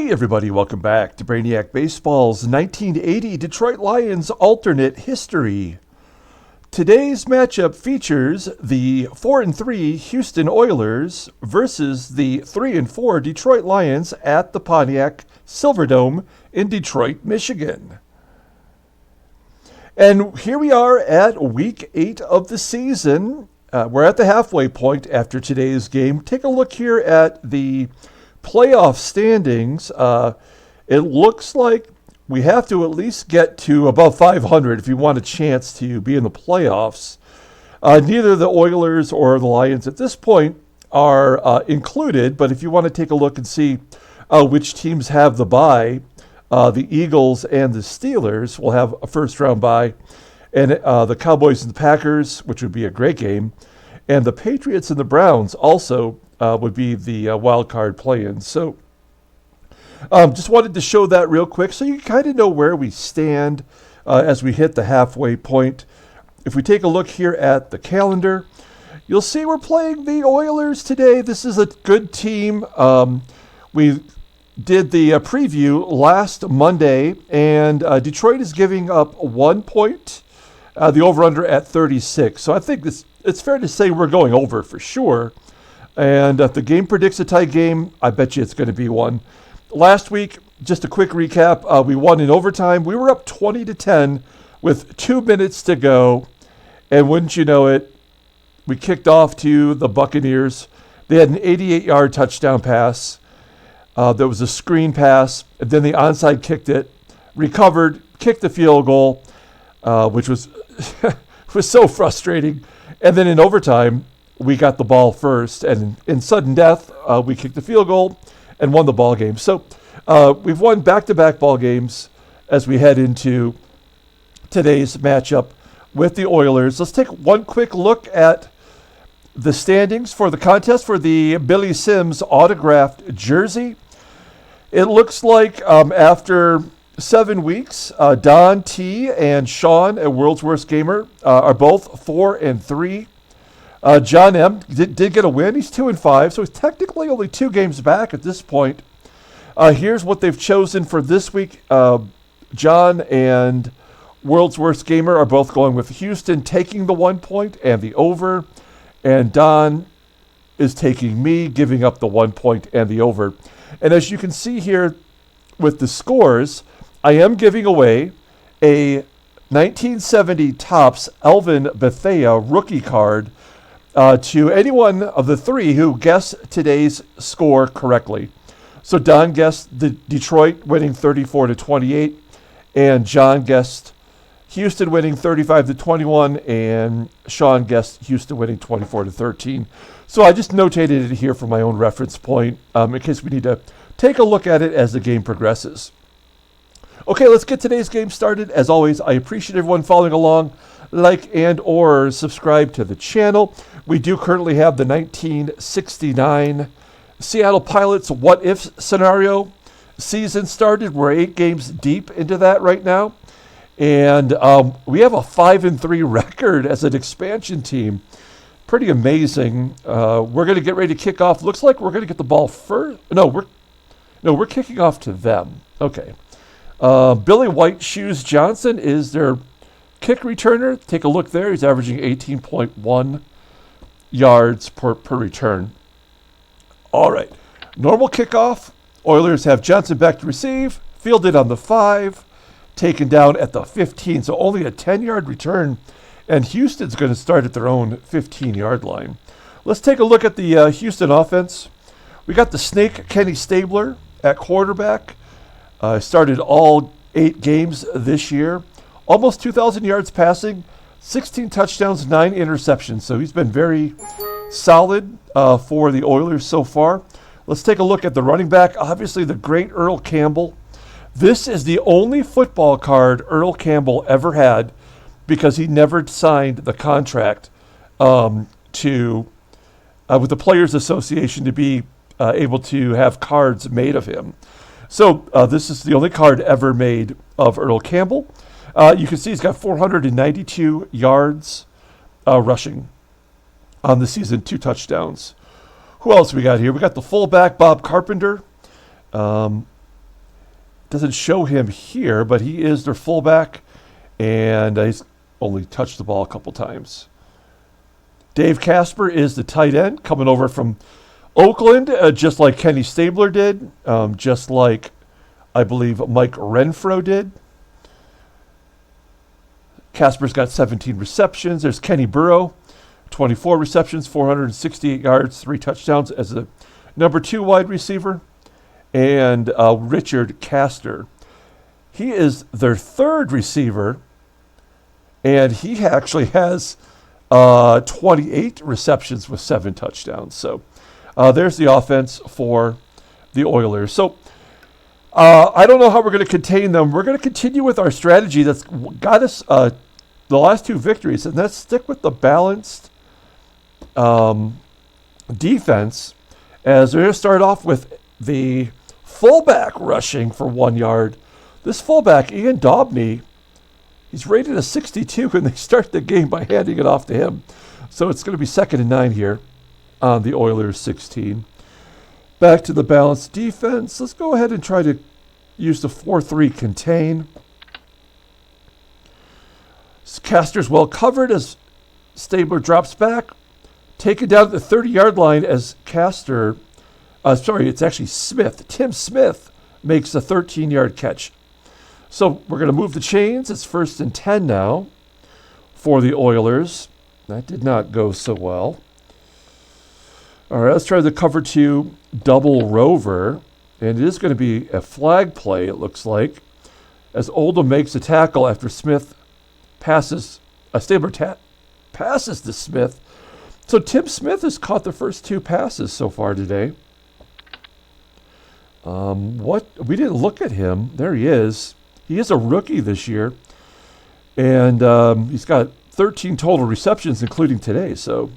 Hey everybody, welcome back to Brainiac Baseball's 1980 Detroit Lions alternate history. Today's matchup features the 4-3 Houston Oilers versus the 3-4 Detroit Lions at the Pontiac Silverdome in Detroit, Michigan. And here we are at week 8 of the season. We're at the halfway point after today's game. Take a look here at the playoff standings. It looks like we have to at least get to above 500 if you want a chance to be in the playoffs. Neither the Oilers or the Lions at this point are included, but if you want to take a look and see which teams have the bye, the Eagles and the Steelers will have a first-round bye, and the Cowboys and the Packers, which would be a great game, and the Patriots and the Browns also would be the wild card play-in. So just wanted to show that real quick so you kind of know where we stand as we hit the halfway point. If we take a look here at the calendar, you'll see we're playing the Oilers today. This is a good team. We did the preview last Monday, and Detroit is giving up 1 point, the over-under at 36. So I think it's fair to say we're going over for sure. And if the game predicts a tie game, I bet you it's going to be one. Last week, just a quick recap, we won in overtime. We were up 20-10 with 2 minutes to go. And wouldn't you know it, we kicked off to the Buccaneers. They had an 88-yard touchdown pass. There was a screen pass. And then the onside kicked it, recovered, kicked the field goal, which was was so frustrating. And then in overtime, we got the ball first, and in sudden death, we kicked the field goal and won the ball game. So we've won back-to-back ball games as we head into today's matchup with the Oilers. Let's take one quick look at the standings for the contest for the Billy Sims autographed jersey. It looks like after 7 weeks, Don T and Sean at World's Worst Gamer are both 4-3. John M. did get a win. He's 2-5, so he's technically only 2 games back at this point. Here's what they've chosen for this week. John and World's Worst Gamer are both going with Houston taking the 1 point and the over, and Don is taking me, giving up the 1 point and the over. And as you can see here with the scores, I am giving away a 1970 Topps Elvin Bethea rookie card to anyone of the 3 who guessed today's score correctly. So Don guessed the Detroit winning 34-28, and John guessed Houston winning 35-21, and Sean guessed Houston winning 24-13. So I just notated it here for my own reference point in case we need to take a look at it as the game progresses. Okay, let's get today's game started. As always, I appreciate everyone following along. Like and or subscribe to the channel. We do currently have the 1969 Seattle Pilots what if scenario season started. We're 8 games deep into that right now. And we have a 5-3 record as an expansion team. Pretty amazing. We're going to get ready to kick off. Looks like we're going to get the ball first. No, we're kicking off to them. Okay. Billy White Shoes Johnson is their kick returner. Take a look there. He's averaging 18.1 yards per return. All right. Normal kickoff. Oilers have Johnson back to receive. Fielded on the 5. Taken down at the 15. So only a 10-yard return. And Houston's going to start at their own 15-yard line. Let's take a look at the Houston offense. We got the Snake Kenny Stabler at quarterback. Started all 8 games this year. Almost 2,000 yards passing, 16 touchdowns, 9 interceptions. So he's been very solid for the Oilers so far. Let's take a look at the running back. Obviously, the great Earl Campbell. This is the only football card Earl Campbell ever had because he never signed the contract with the Players Association to be able to have cards made of him. So this is the only card ever made of Earl Campbell. You can see he's got 492 yards rushing on the season, 2 touchdowns. Who else we got here? We got the fullback, Bob Carpenter. Doesn't show him here, but he is their fullback, and he's only touched the ball a couple times. Dave Casper is the tight end, coming over from Oakland, just like Kenny Stabler did, just like I believe Mike Renfro did. Casper's got 17 receptions. There's Kenny Burrow, 24 receptions, 468 yards, 3 touchdowns as a number 2 wide receiver. And Richard Castor. He is their 3rd receiver, and he actually has 28 receptions with 7 touchdowns. So there's the offense for the Oilers. So I don't know how we're going to contain them. We're going to continue with our strategy that's got us the last 2 victories, and that's stick with the balanced defense, as we're going to start off with the fullback rushing for 1 yard. This fullback, Ian Dobney, he's rated a 62, and they start the game by handing it off to him. So it's going to be 2nd and 9 here on the Oilers 16. Back to the balanced defense. Let's go ahead and try to use the 4-3 contain. Castor's well covered as Stabler drops back. Taken down at the 30-yard line as Castor, it's actually Smith. Tim Smith makes a 13-yard catch. So we're going to move the chains. It's 1st and 10 now for the Oilers. That did not go so well. All right, let's try the cover 2 double rover. And it is going to be a flag play, it looks like, as Oldham makes a tackle after Smith passes, Stabler passes to Smith. So Tim Smith has caught the first 2 passes so far today. We didn't look at him. There he is. He is a rookie this year. And he's got 13 total receptions, including today. So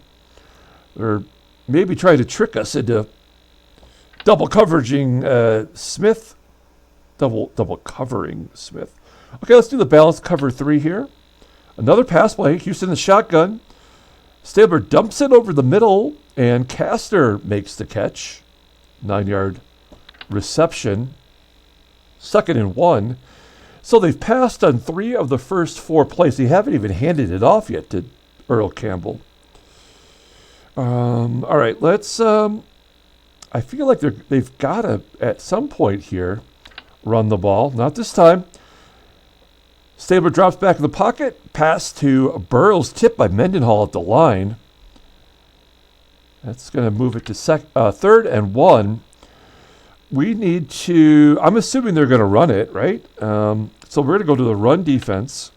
they're maybe trying to trick us into double coveraging Smith. Double covering Smith. Okay, let's do the balanced cover 3 here. Another pass play. Houston the shotgun. Stabler dumps it over the middle, and Castor makes the catch. 9-yard reception. 2nd and 1. So they've passed on 3 of the first 4 plays. They haven't even handed it off yet to Earl Campbell. All right, let's... I feel like they've got to, at some point here, run the ball. Not this time. Stabler drops back in the pocket. Pass to Burrows, tipped by Mendenhall at the line. That's going to move it to 3rd and 1. We need to... I'm assuming they're going to run it, right? So we're going to go to the run defense.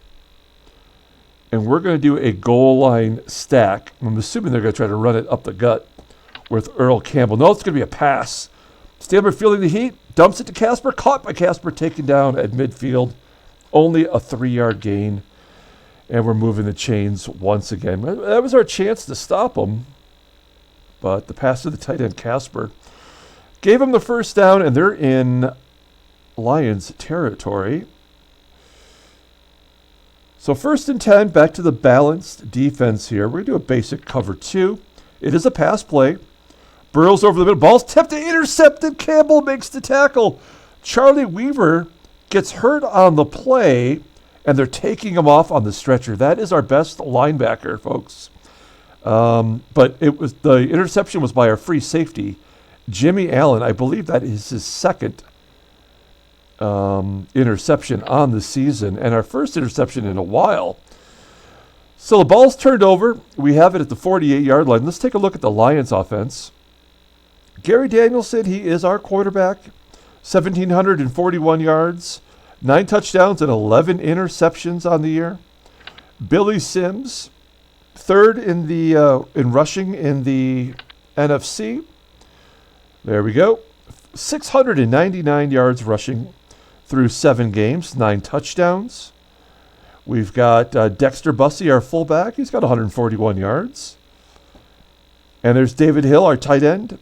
And we're going to do a goal line stack. I'm assuming they're going to try to run it up the gut with Earl Campbell. No, it's going to be a pass. Stabler feeling the heat. Dumps it to Casper. Caught by Casper. Taken down at midfield. Only a 3-yard gain. And we're moving the chains once again. That was our chance to stop them. But the pass to the tight end, Casper, gave him the first down, and they're in Lions territory. So 1st and 10, back to the balanced defense here. We're going to do a basic cover 2. It is a pass play. Burrows over the middle. Ball's tipped and intercepted. Campbell makes the tackle. Charlie Weaver gets hurt on the play, and they're taking him off on the stretcher. That is our best linebacker, folks. But the interception was by our free safety, Jimmy Allen. I believe that is his 2nd interception on the season, and our first interception in a while. So the ball's turned over. We have it at the 48-yard line. Let's take a look at the Lions offense. Gary Danielson, he is our quarterback. 1,741 yards, 9 touchdowns, and 11 interceptions on the year. Billy Sims, 3rd in rushing in the NFC. There we go. 699 yards rushing through 7 games, 9 touchdowns. We've got Dexter Bussey, our fullback. He's got 141 yards. And there's David Hill, our tight end.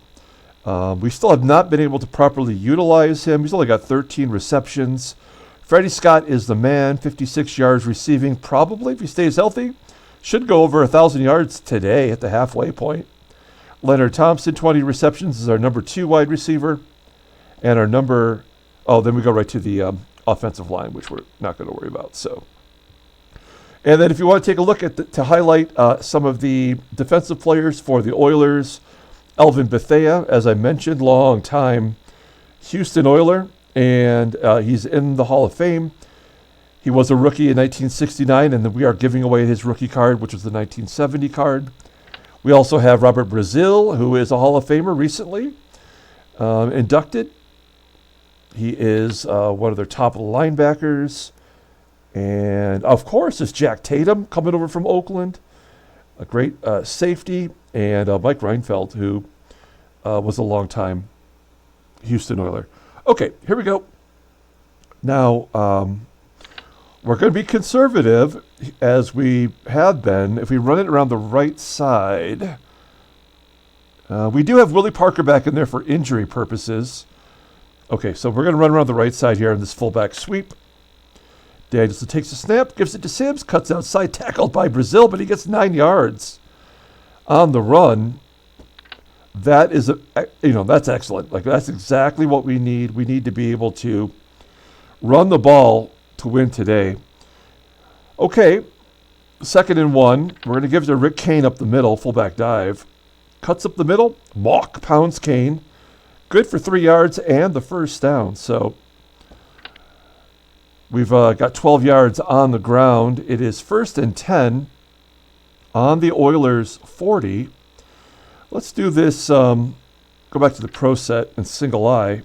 We still have not been able to properly utilize him. He's only got 13 receptions. Freddie Scott is the man, 56 yards receiving. Probably, if he stays healthy, should go over 1,000 yards today at the halfway point. Leonard Thompson, 20 receptions, is our number 2 wide receiver. And our Oh, then we go right to the offensive line, which we're not going to worry about. So, and then if you want to take a look at to highlight some of the defensive players for the Oilers, Elvin Bethea, as I mentioned, long time Houston Oiler, and he's in the Hall of Fame. He was a rookie in 1969, and then we are giving away his rookie card, which was the 1970 card. We also have Robert Brazil, who is a Hall of Famer recently inducted. He is one of their top linebackers. And, of course, it's Jack Tatum coming over from Oakland, a great safety, and Mike Reinfeldt, who was a long-time Houston Oiler. Okay, here we go. Now, we're going to be conservative, as we have been. If we run it around the right side, we do have Willie Parker back in there for injury purposes. Okay, so we're going to run around the right side here in this fullback sweep. Danielson takes a snap, gives it to Sims, cuts outside, tackled by Brazil, but he gets 9 yards on the run. That is, that's excellent. Like, that's exactly what we need. We need to be able to run the ball to win today. Okay, 2nd and 1. We're going to give it to Rick Kane up the middle, fullback dive. Cuts up the middle, Mock pounds Kane. Good for 3 yards and the first down. So we've got 12 yards on the ground. It is 1st and 10 on the Oilers' 40. Let's do this, go back to the pro set and single eye.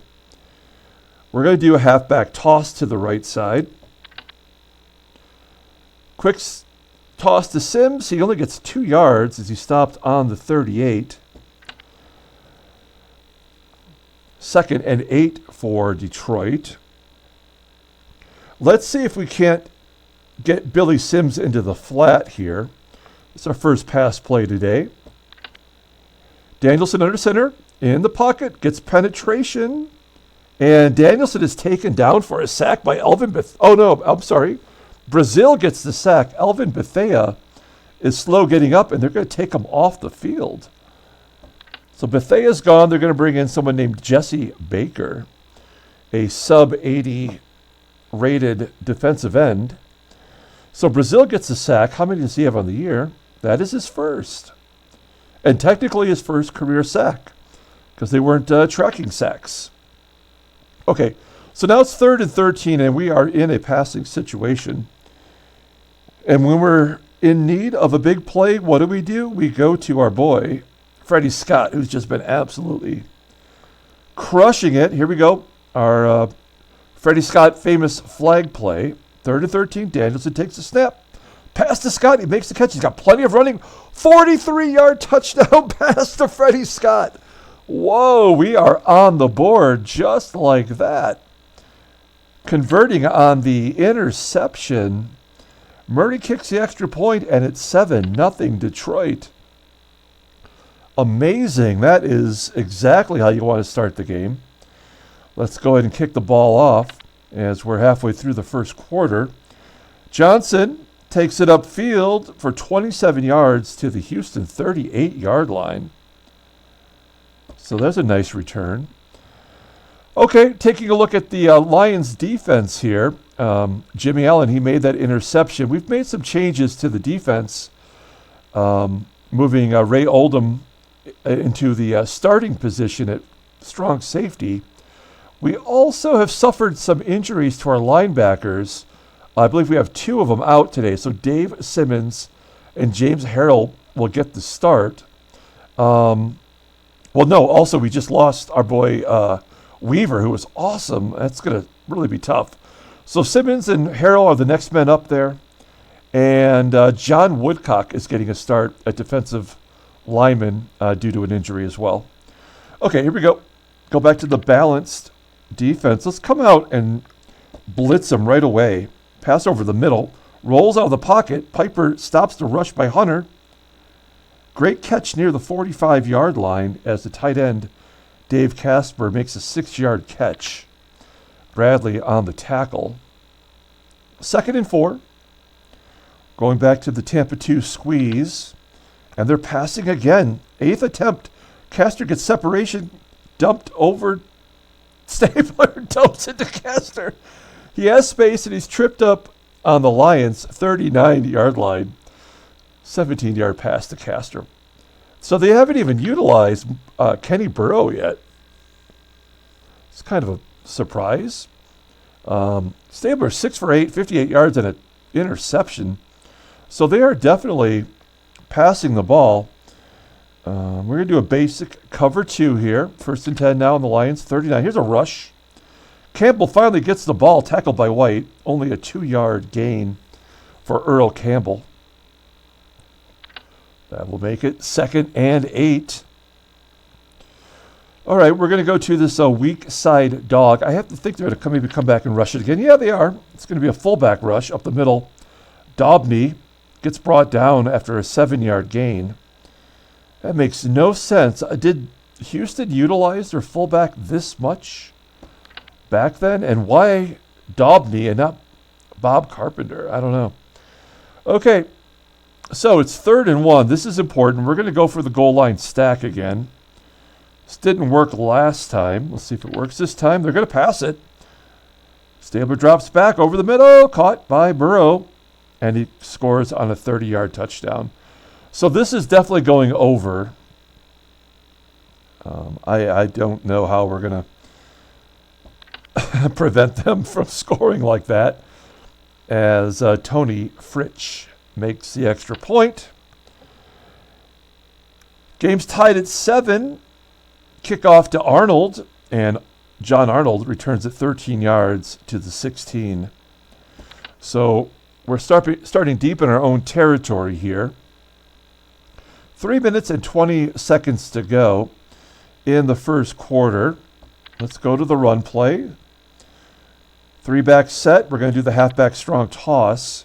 We're going to do a halfback toss to the right side. Quick toss to Sims. He only gets 2 yards as he stopped on the 38. 2nd and 8 for Detroit. Let's see if we can't get Billy Sims into the flat here. It's our first pass play today. Danielson under center, in the pocket, gets penetration. And Danielson is taken down for a sack by Elvin Bethea. Oh, no, I'm sorry. Brazil gets the sack. Elvin Bethea is slow getting up, and they're going to take him off the field. So Bethea's gone. They're going to bring in someone named Jesse Baker, a sub-80 rated defensive end. So Brazil gets the sack. How many does he have on the year? That is his first. And technically his first career sack, because they weren't tracking sacks. Okay, so now it's 3rd and 13, and we are in a passing situation. And when we're in need of a big play, what do? We go to our boy, Freddie Scott, who's just been absolutely crushing it. Here we go. Our Freddie Scott famous flag play. 3rd and 13, Danielson takes a snap. Pass to Scott, he makes the catch. He's got plenty of running. 43-yard touchdown pass to Freddie Scott. Whoa, we are on the board just like that. Converting on the interception. Murray kicks the extra point, and it's 7-0 Detroit. Amazing. That is exactly how you want to start the game. Let's go ahead and kick the ball off as we're halfway through the first quarter. Johnson takes it upfield for 27 yards to the Houston 38-yard line. So there's a nice return. Okay, taking a look at the Lions defense here. Jimmy Allen, he made that interception. We've made some changes to the defense, moving Ray Oldham into the starting position at strong safety. We also have suffered some injuries to our linebackers. I believe we have 2 of them out today. So Dave Simmons and James Harrell will get the start. Also we just lost our boy Weaver, who was awesome. That's going to really be tough. So Simmons and Harrell are the next men up there. And John Woodcock is getting a start at defensive lineman due to an injury as well. Okay, here we go. Go back to the balanced defense. Let's come out and blitz them right away. Pass over the middle. Rolls out of the pocket. Piper stops the rush by Hunter. Great catch near the 45-yard line as the tight end, Dave Casper, makes a 6-yard catch. Bradley on the tackle. 2nd and 4. Going back to the Tampa 2 squeeze. And they're passing again. 8th attempt. Castor gets separation. Dumped over Stabler dumps it to Castor. He has space and he's tripped up on the Lions' 39-yard line. 17-yard pass to Castor. So they haven't even utilized Kenny Burrow yet. It's kind of a surprise. Stabler 6 for 8, 58 yards and an interception. So they are definitely passing the ball. We're going to do a basic cover 2 here. 1st and 10 now on the Lions, 39. Here's a rush. Campbell finally gets the ball, tackled by White. Only a 2-yard gain for Earl Campbell. That will make it 2nd and 8. All right, we're going to go to this weak side dog. I have to think they're going to maybe come back and rush it again. Yeah, they are. It's going to be a fullback rush up the middle. Dobney gets brought down after a 7-yard gain. That makes no sense. Did Houston utilize their fullback this much back then? And why Dobney and not Bob Carpenter? I don't know. Okay, so it's 3rd and 1. This is important. We're going to go for the goal line stack again. This didn't work last time. Let's see if it works this time. They're going to pass it. Stabler drops back over the middle, caught by Burrow, and he scores on a 30-yard touchdown. So this is definitely going over. I don't know how we're going to prevent them from scoring like that, as Tony Fritsch makes the extra point. Game's tied at 7. Kickoff to Arnold, and John Arnold returns it 13 yards to the 16. So we're starting deep in our own territory here. 3 minutes and 20 seconds to go in the first quarter. Let's go to the run play. 3-back set. We're going to do the halfback strong toss.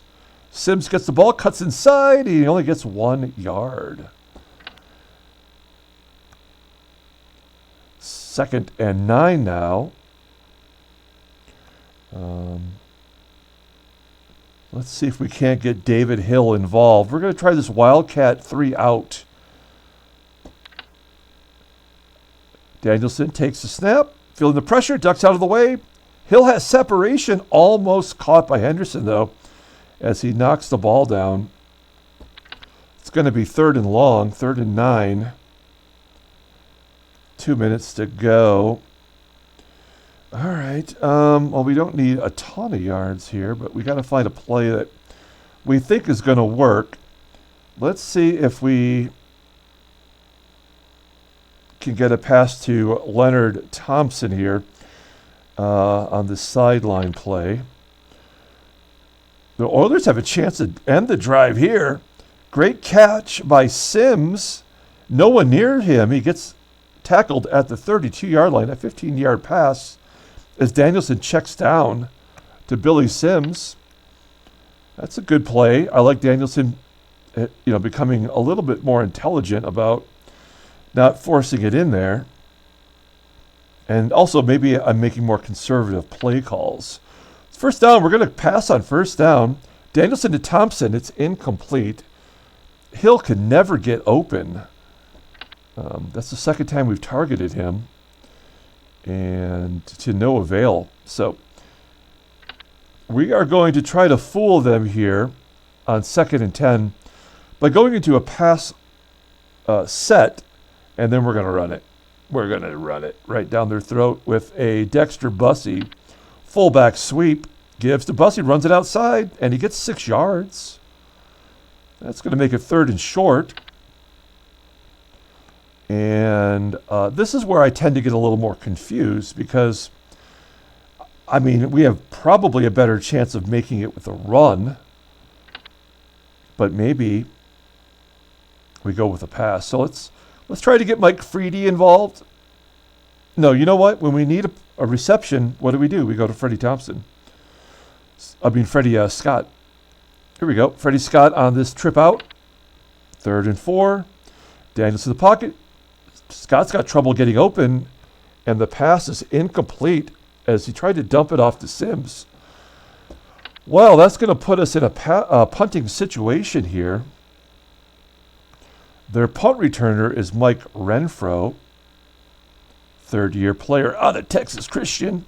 Sims gets the ball, cuts inside. He only gets 1 yard. 2nd and 9 now. Let's see if we can't get David Hill involved. We're going to try this Wildcat 3 out. Danielson takes the snap, feeling the pressure, ducks out of the way. Hill has separation, almost caught by Henderson, though, as he knocks the ball down. It's going to be 3rd and long, 3rd and 9. 2 minutes to go. All right. Well, we don't need a ton of yards here, but we got to find a play that we think is going to work. Let's see if we can get a pass to Leonard Thompson here on the sideline play. The Oilers have a chance to end the drive here. Great catch by Sims. No one near him. He gets tackled at the 32-yard line, a 15-yard pass, as Danielson checks down to Billy Sims. That's a good play. I like Danielson, becoming a little bit more intelligent about not forcing it in there. And also maybe I'm making more conservative play calls. First down, we're going to pass on first down. Danielson to Thompson, it's incomplete. Hill can never get open. That's the second time we've targeted him, and to no avail. So we are going to try to fool them here on 2nd and 10 by going into a pass set, and then we're going to run it. We're going to run it right down their throat with a Dexter Bussey fullback sweep. Gives to Bussey, runs it outside, and he gets 6 yards. That's going to make it 3rd and short. And this is where I tend to get a little more confused because, we have probably a better chance of making it with a run, but maybe we go with a pass. So let's try to get Mike Freedy involved. No, you know what? When we need a reception, what do? We go to Freddie Scott. Here we go. Freddie Scott on this trip out. 3rd and 4. Daniels to the pocket. Scott's got trouble getting open, and the pass is incomplete as he tried to dump it off to Sims. Well, that's going to put us in a punting situation here. Their punt returner is Mike Renfro. third-year player out of Texas Christian.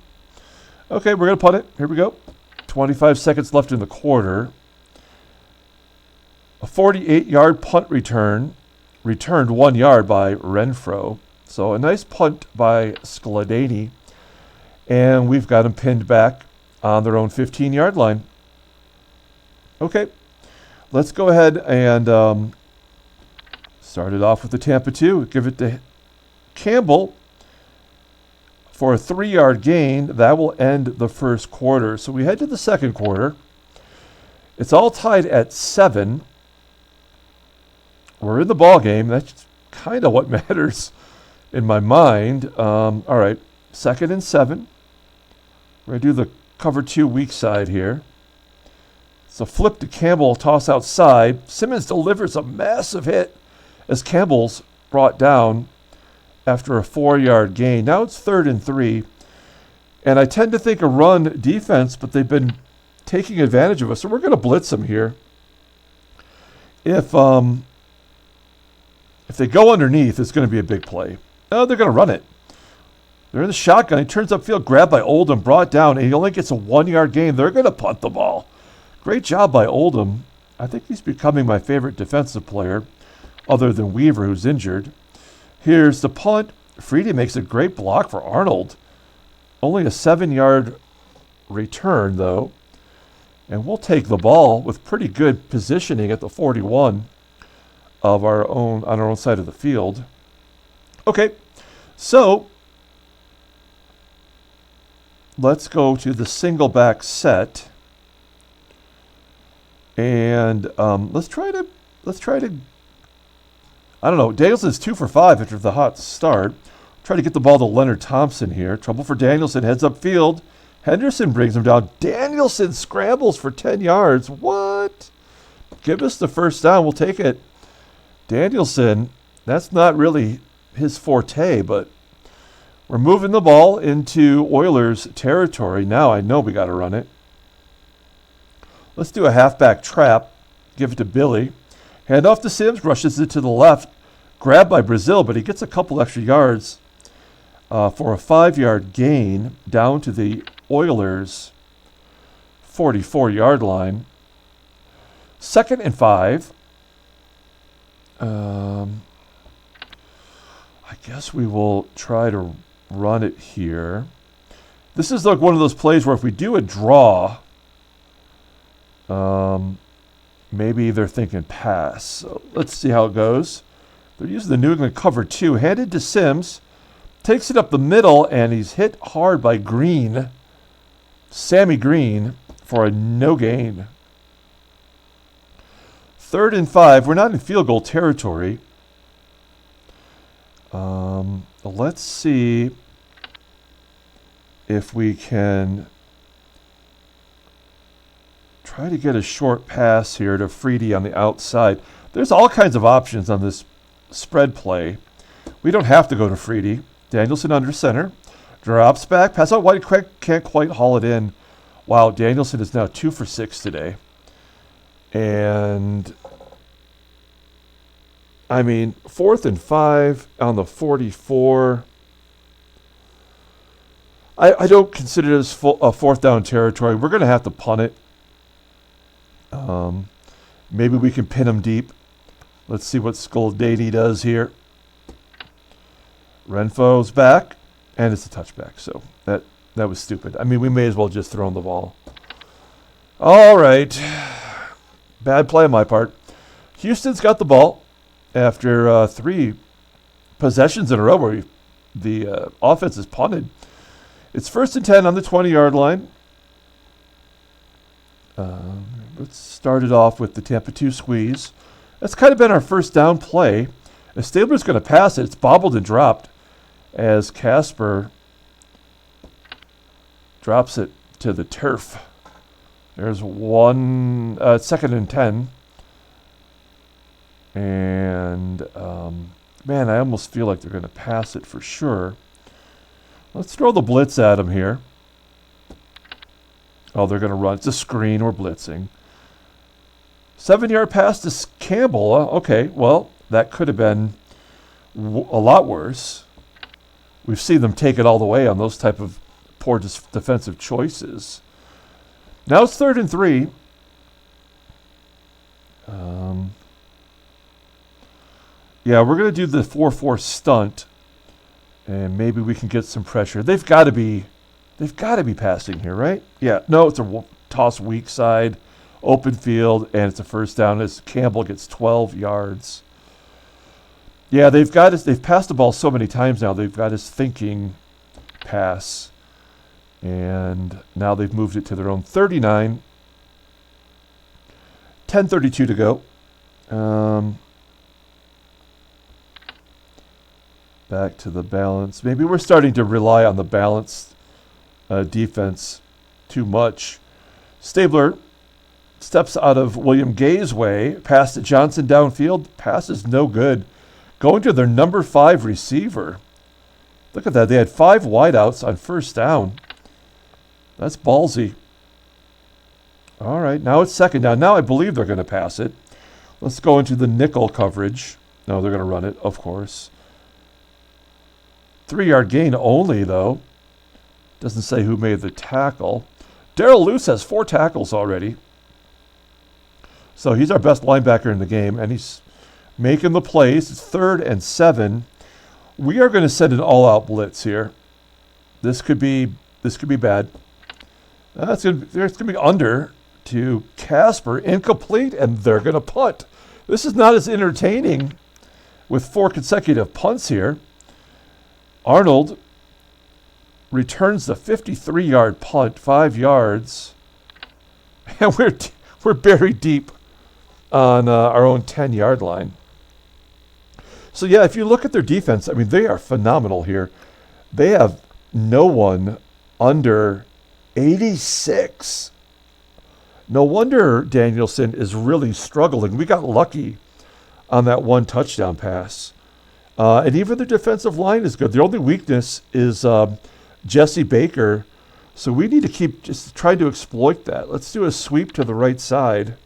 Okay, we're going to punt it. Here we go. 25 seconds left in the quarter. A 48-yard punt return, returned 1 yard by Renfro. So a nice punt by Skladany. And we've got them pinned back on their own 15-yard line. Okay, let's go ahead and start it off with the Tampa 2. Give it to Campbell for a 3-yard gain. That will end the first quarter. So we head to the second quarter. It's all tied at 7. We're in the ball game. That's kind of what matters in my mind. All right, 2nd and 7. We're going to do the cover 2 weak side here. So flip to Campbell, toss outside. Simmons delivers a massive hit as Campbell's brought down after a 4-yard gain. Now it's 3rd and 3. And I tend to think a run defense, but they've been taking advantage of us. So we're going to blitz them here. If they go underneath, it's going to be a big play. No, they're going to run it. They're in the shotgun. He turns upfield, grabbed by Oldham, brought down, and he only gets a 1-yard gain. They're going to punt the ball. Great job by Oldham. I think he's becoming my favorite defensive player, other than Weaver, who's injured. Here's the punt. Freedy makes a great block for Arnold. Only a 7-yard return, though. And we'll take the ball with pretty good positioning at the 41 of our own on our own side of the field. Okay, so let's go to the single back set. And let's try to I don't know. Danielson's 2 for 5 after the hot start. Try to get the ball to Leonard Thompson here. Trouble for Danielson. Heads up field. Henderson brings him down. Danielson scrambles for 10 yards. What? Give us the first down. We'll take it. Danielson, that's not really his forte, but we're moving the ball into Oilers territory. Now I know we got to run it. Let's do a halfback trap. Give it to Billy. Hand off to Sims. Rushes it to the left. Grabbed by Brazil, but he gets a couple extra yards for a 5-yard gain down to the Oilers' 44-yard line. 2nd and 5. I guess we will try to run it here. This is like one of those plays where if we do a draw, maybe they're thinking pass. So let's see how it goes. They're using the New England cover 2. Handed to Sims. Takes it up the middle, and he's hit hard by Green. Sammy Green for a no gain. 3rd and 5. We're not in field goal territory. Let's see if we can try to get a short pass here to Freedy on the outside. There's all kinds of options on this spread play. We don't have to go to Freedy. Danielson under center. Drops back. Pass out wide. Can't quite haul it in. Wow, Danielson is now 2 for 6 today. And, I mean, 4th and 5 on the 44. I don't consider this a 4th down territory. We're going to have to punt it. Maybe we can pin him deep. Let's see what Skladany does here. Renfo's back, and it's a touchback. So that was stupid. I mean, we may as well just throw him the ball. All right. Bad play on my part. Houston's got the ball after 3 possessions in a row where the offense is punted. It's 1st and 10 on the 20-yard line. Let's start it off with the Tampa 2 squeeze. That's kind of been our first down play. As Stabler's going to pass it, it's bobbled and dropped as Casper drops it to the turf. There's 2nd and 10. And, man, I almost feel like they're going to pass it for sure. Let's throw the blitz at them here. Oh, they're going to run. It's a screen. We're blitzing. 7-yard pass to Campbell. Okay, well, that could have been a lot worse. we've seen them take it all the way on those type of poor defensive choices. Now it's 3rd and 3. Yeah, we're going to do the 4-4 stunt, and maybe we can get some pressure. They've got to be passing here, right? Yeah, no, it's a toss weak side, open field, and it's a first down as Campbell gets 12 yards. Yeah, they've passed the ball so many times now. They've got his thinking pass, and now they've moved it to their own 39. 10:32 to go. Back to the balance. Maybe we're starting to rely on the balanced defense too much. Stabler steps out of William Gay's way, pass to Johnson downfield. Pass is no good. Going to their number 5 receiver. Look at that. They had 5 wideouts on first down. That's ballsy. All right, now it's 2nd down. Now I believe they're going to pass it. Let's go into the nickel coverage. No, they're going to run it, of course. 3-yard gain only, though. Doesn't say who made the tackle. Darrell Luce has 4 tackles already. So he's our best linebacker in the game, and he's making the plays. It's 3rd and 7. We are going to send an all-out blitz here. This could be bad. There's going to be under to Casper, incomplete, and they're going to punt. This is not as entertaining with 4 consecutive punts here. Arnold returns the 53-yard punt, 5 yards, and we're buried deep on our own 10-yard line. So yeah, if you look at their defense, I mean, they are phenomenal here. They have no one under 86. No wonder Danielson is really struggling. We got lucky on that 1 touchdown pass. And even the defensive line is good. The only weakness is Jesse Baker. So we need to keep just trying to exploit that. Let's do a sweep to the right side.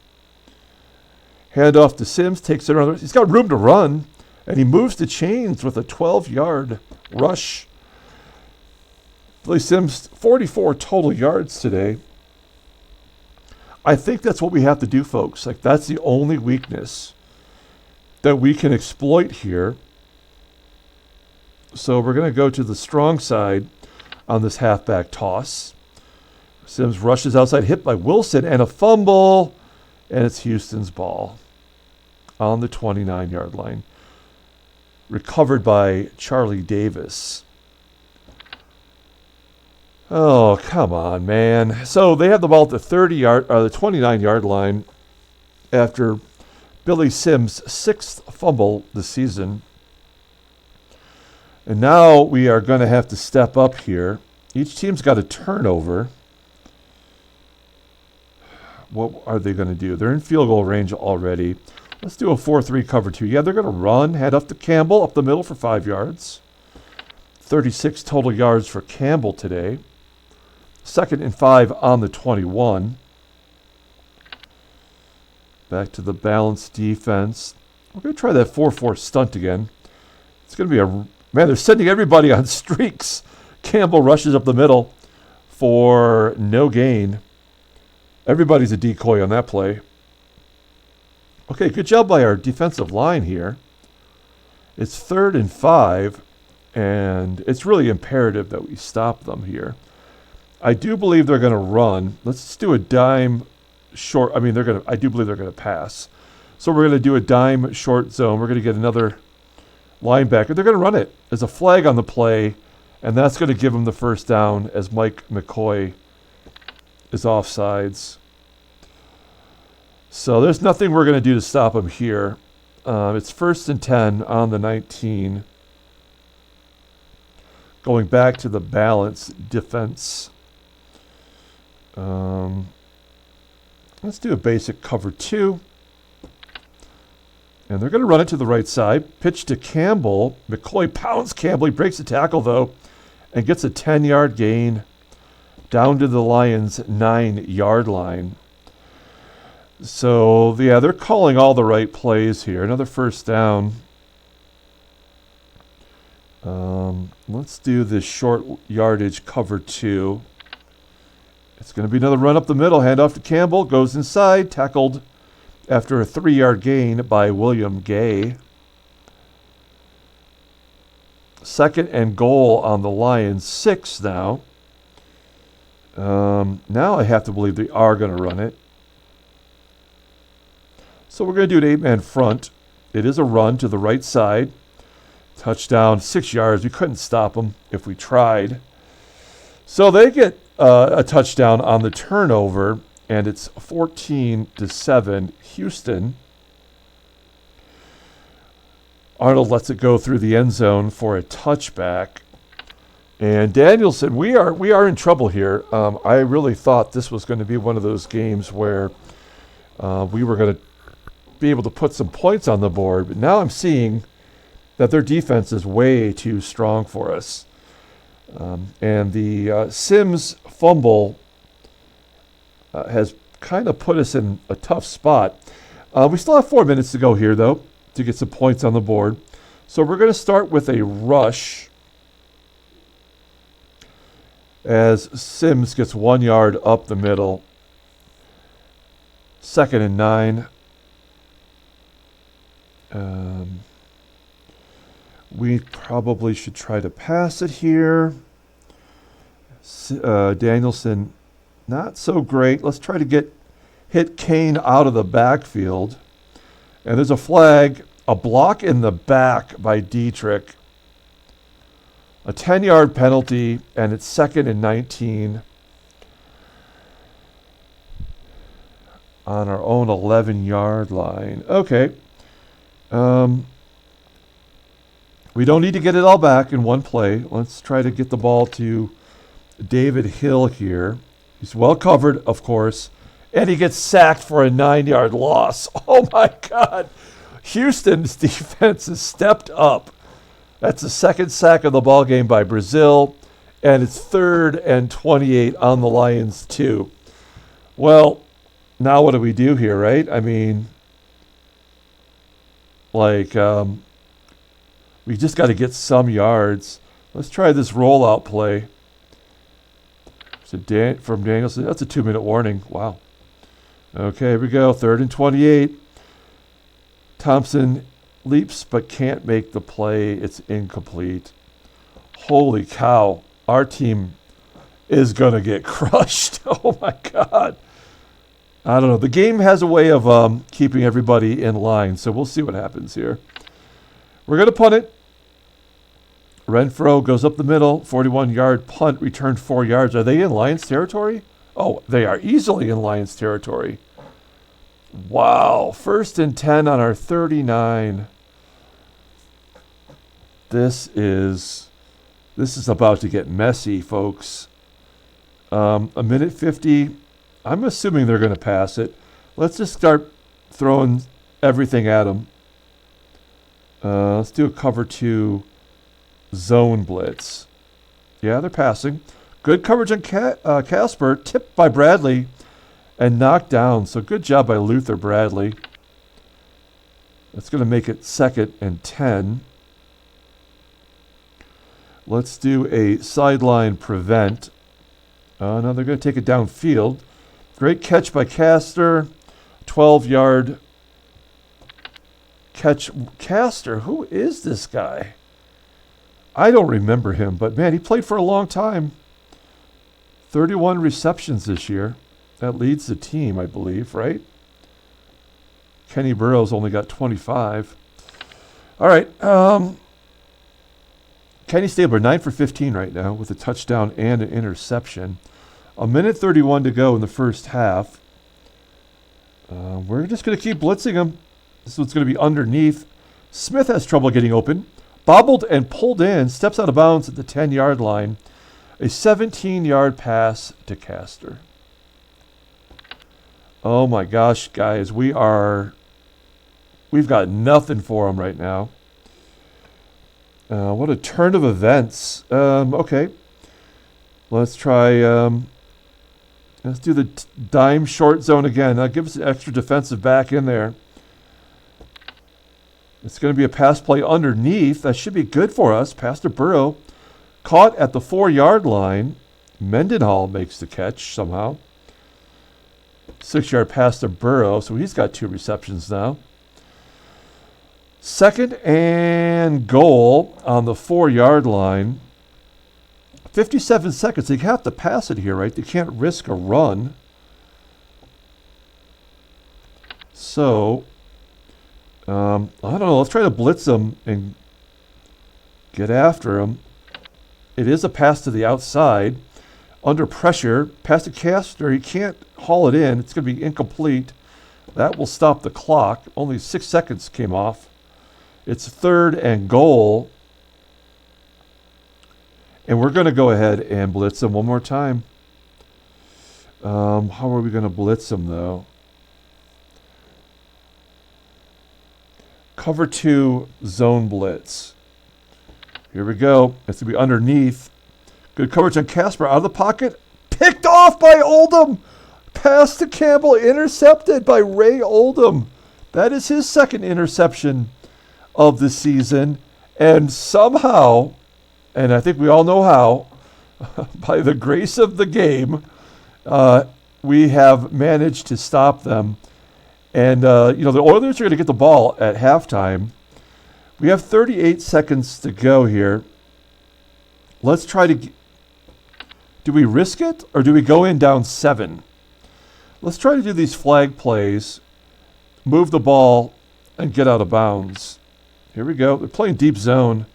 Hand off to Sims, takes it around. He's got room to run, and he moves the chains with a 12-yard rush. Billy Sims, 44 total yards today. I think that's what we have to do, folks. Like, that's the only weakness that we can exploit here. So we're going to go to the strong side on this halfback toss. Sims rushes outside, hit by Wilson, and a fumble. And it's Houston's ball on the 29-yard line. Recovered by Charlie Davis. Oh, come on, man. So they have the ball at the 29-yard line after Billy Sims' 6th fumble this season. And now we are going to have to step up here. Each team's got a turnover. What are they going to do? They're in field goal range already. Let's do a 4-3 cover 2. Yeah, they're going to run, head up to Campbell, up the middle for 5 yards. 36 total yards for Campbell today. 2nd and 5 on the 21. Back to the balanced defense. We're going to try that 4-4 stunt again. It's going to be man, they're sending everybody on streaks. Campbell rushes up the middle for no gain. Everybody's a decoy on that play. Okay, good job by our defensive line here. It's 3rd and 5, and it's really imperative that we stop them here. I do believe they're going to run. Let's do a dime short. I mean, I do believe they're going to pass. So we're going to do a dime short zone. We're going to get another linebacker. They're going to run it. There's a flag on the play, and that's going to give them the first down as Mike McCoy is offsides. So there's nothing we're going to do to stop him here. It's 1st and 10 on the 19. Going back to the balance defense. Let's do a basic cover 2. And they're going to run it to the right side. Pitch to Campbell. McCoy pounds Campbell. He breaks the tackle, though, and gets a 10-yard gain down to the Lions' 9-yard line. So, yeah, they're calling all the right plays here. Another first down. Let's do this short yardage cover 2. It's going to be another run up the middle. Handoff to Campbell. Goes inside. Tackled after a 3-yard gain by William Gay. 2nd and goal on the Lions 6 now. Now I have to believe they are going to run it. So we're going to do an 8-man front. It is a run to the right side. Touchdown, 6 yards. We couldn't stop them if we tried. So they get a touchdown on the turnover, and it's 14-7 Houston. Arnold lets it go through the end zone for a touchback. And Danielson, we are in trouble here. I really thought this was going to be one of those games where we were going to be able to put some points on the board, but now I'm seeing that their defense is way too strong for us. And the Sims fumble has kind of put us in a tough spot. We still have 4 minutes to go here, though, to get some points on the board. So we're going to start with a rush as Sims gets 1 yard up the middle. 2nd and 9. We probably should try to pass it here. Danielson, not so great. Let's try to hit Kane out of the backfield. And there's a flag, a block in the back by Dietrich. A 10-yard penalty, and it's 2nd and 19 on our own 11-yard line. Okay. We don't need to get it all back in one play. Let's try to get the ball to David Hill here. He's well covered, of course, and he gets sacked for a 9-yard loss. Oh, my God. Houston's defense has stepped up. That's the 2nd sack of the ball game by Brazil, and it's 3rd and 28 on the Lions, too. Well, now what do we do here, right? I mean, we just got to get some yards. Let's try this rollout play. So from Danielson, that's a 2-minute warning. Wow. Okay, here we go. 3rd and 28. Thompson leaps but can't make the play. It's incomplete. Holy cow. Our team is going to get crushed. Oh, my God. I don't know. The game has a way of keeping everybody in line, so we'll see what happens here. We're going to punt it. Renfro goes up the middle, 41-yard punt, returned 4 yards. Are they in Lions territory? Oh, they are easily in Lions territory. Wow, 1st and 10 on our 39. This is about to get messy, folks. A minute 50. I'm assuming they're going to pass it. Let's just start throwing everything at them. Let's do a cover 2 zone blitz. Yeah, they're passing. Good coverage on Casper. Tipped by Bradley and knocked down. So good job by Luther Bradley. That's going to make it 2nd and 10. Let's do a sideline prevent. No, they're going to take it downfield. Great catch by Castor. 12-yard catch. Castor, who is this guy? I don't remember him, but man, he played for a long time. 31 receptions this year. That leads the team, I believe, right? Kenny Burrows only got 25. All right. Kenny Stabler, 9 for 15 right now with a touchdown and an interception. A minute 31 to go in the first half. We're just going to keep blitzing him. This one's going to be underneath. Smith has trouble getting open. Bobbled and pulled in. Steps out of bounds at the 10-yard line. A 17-yard pass to Castor. Oh my gosh, guys. We've got nothing for him right now. What a turn of events. Okay. Let's try... let's do the dime short zone again. Give us an extra defensive back in there. It's going to be a pass play underneath. That should be good for us. Pass to Burrow. Caught at the 4-yard line. Mendenhall makes the catch somehow. 6-yard pass to Burrow, so he's got 2 receptions now. 2nd and goal on the 4-yard line. 57 seconds. They have to pass it here, right? They can't risk a run. So, I don't know. Let's try to blitz them and get after them. It is a pass to the outside. Under pressure. Pass to Castor. He can't haul it in. It's going to be incomplete. That will stop the clock. Only 6 seconds came off. It's 3rd and goal. And we're going to go ahead and blitz them one more time. How are we going to blitz them, though? Cover 2 zone blitz. Here we go. It's going to be underneath. Good coverage on Casper. Out of the pocket. Picked off by Oldham. Pass to Campbell. Intercepted by Ray Oldham. That is his 2nd interception of the season. And somehow, and I think we all know how, by the grace of the game, we have managed to stop them. And, the Oilers are going to get the ball at halftime. We have 38 seconds to go here. Let's try to... Do we risk it, or do we go in down 7? Let's try to do these flag plays, move the ball, and get out of bounds. Here we go. They're playing deep zone.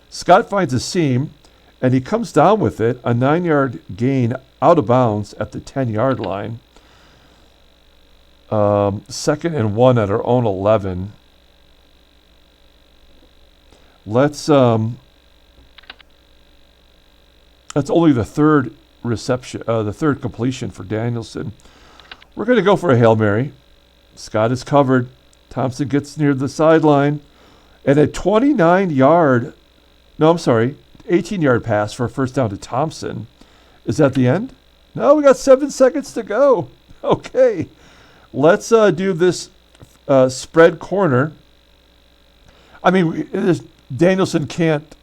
Scott finds a seam, and he comes down with it. A 9-yard gain out of bounds at the 10-yard line. 2nd and 1 at our own 11. That's only the 3rd reception, the 3rd completion for Danielson. We're going to go for a Hail Mary. Scott is covered. Thompson gets near the sideline. And a 18-yard pass for a first down to Thompson. Is that the end? No, we got 7 seconds to go. Okay. Let's do this spread corner. I mean, Danielson can't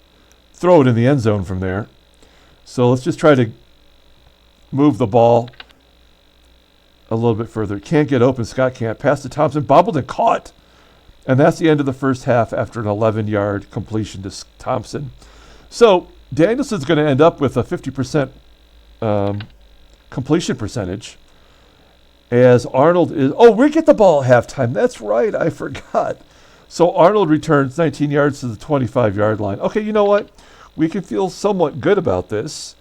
throw it in the end zone from there. So let's just try to move the ball a little bit further. Can't get open. Scott can't. Pass to Thompson. Bobbled and caught. And that's the end of the first half after an 11-yard completion to Thompson. So Danielson's going to end up with a 50% completion percentage. As Arnold is... Oh, we get the ball at halftime. That's right. I forgot. So Arnold returns 19 yards to the 25-yard line. Okay, you know what? We can feel somewhat good about this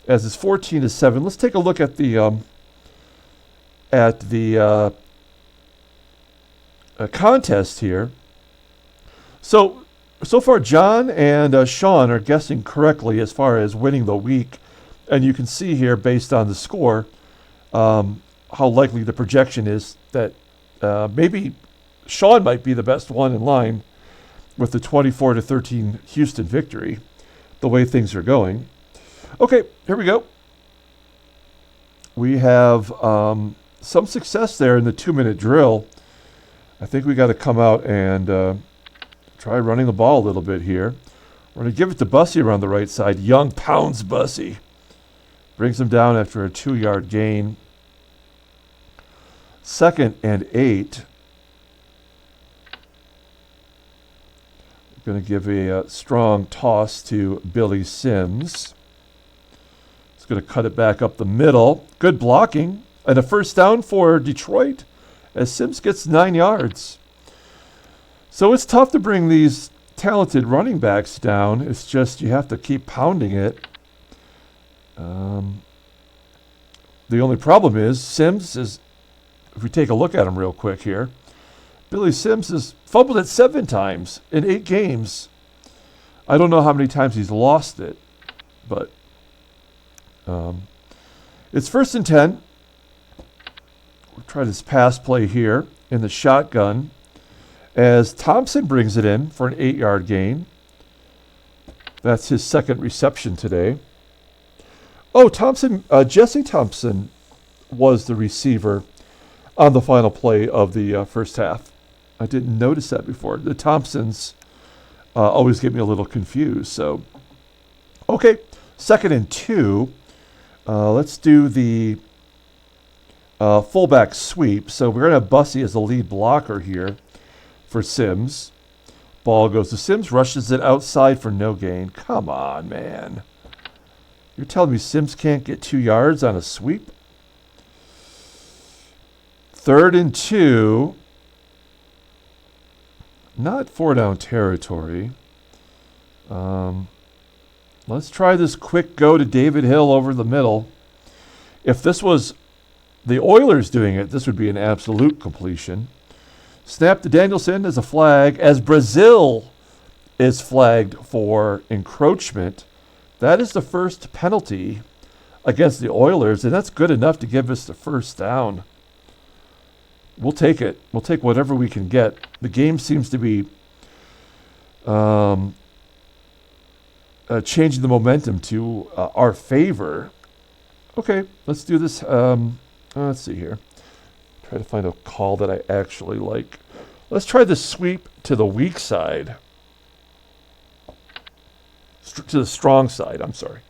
as it's 14-7. Let's take a look at the contest here. So far, John and Sean are guessing correctly as far as winning the week. And you can see here, based on the score, how likely the projection is that maybe Sean might be the best one in line with the 24-13 Houston victory, the way things are going. Okay, here we go. We have some success there in the 2-minute drill. I think we got to come out and try running the ball a little bit here. We're going to give it to Bussey around the right side. Young pounds Bussey. Brings him down after a 2-yard gain. 2nd and 8. Going to give a strong toss to Billy Sims. He's going to cut it back up the middle. Good blocking. And a first down for Detroit as Sims gets 9 yards. So it's tough to bring these talented running backs down. It's just you have to keep pounding it. The only problem is Sims is, if we take a look at him real quick here, Billy Sims has fumbled it 7 times in 8 games. I don't know how many times he's lost it, but it's 1st and 10. We'll try this pass play here in the shotgun as Thompson brings it in for an 8-yard gain. That's his 2nd reception today. Oh, Jesse Thompson was the receiver on the final play of the first half. I didn't notice that before. The Thompsons always get me a little confused. So, okay, 2nd and 2. Let's do the fullback sweep. So we're going to have Bussey as the lead blocker here for Sims. Ball goes to Sims, rushes it outside for no gain. Come on, man. You're telling me Sims can't get 2 yards on a sweep? 3rd and 2. Not 4 down territory. Let's try this quick go to David Hill over the middle. If this was the Oilers doing it, this would be an absolute completion. Snap to Danielson as a flag, as Brazil is flagged for encroachment. That is the first penalty against the Oilers, and that's good enough to give us the first down. We'll take it. We'll take whatever we can get. The game seems to be changing the momentum to our favor. Okay, let's do this. Let's see here. Try to find a call that I actually like. Let's try the sweep to the weak side. To the strong side, I'm sorry.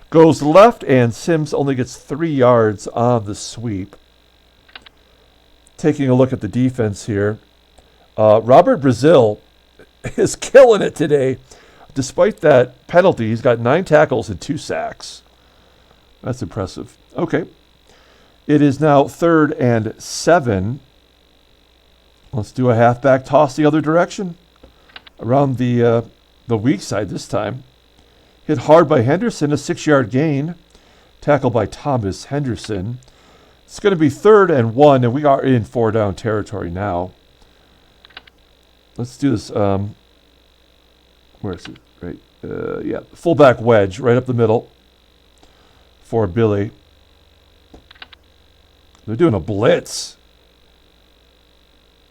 Goes left, and Sims only gets 3 yards on the sweep. Taking a look at the defense here. Robert Brazil is killing it today. Despite that penalty, he's got 9 tackles and 2 sacks. That's impressive. Okay. It is now 3rd and 7. Let's do a halfback toss the other direction. Around the weak side this time. Hit hard by Henderson, a 6-yard gain. Tackled by Thomas Henderson. It's going to be 3rd and 1, and we are in 4 down territory now. Let's do this. Where is it? Right. Yeah, fullback wedge right up the middle for Billy. They're doing a blitz.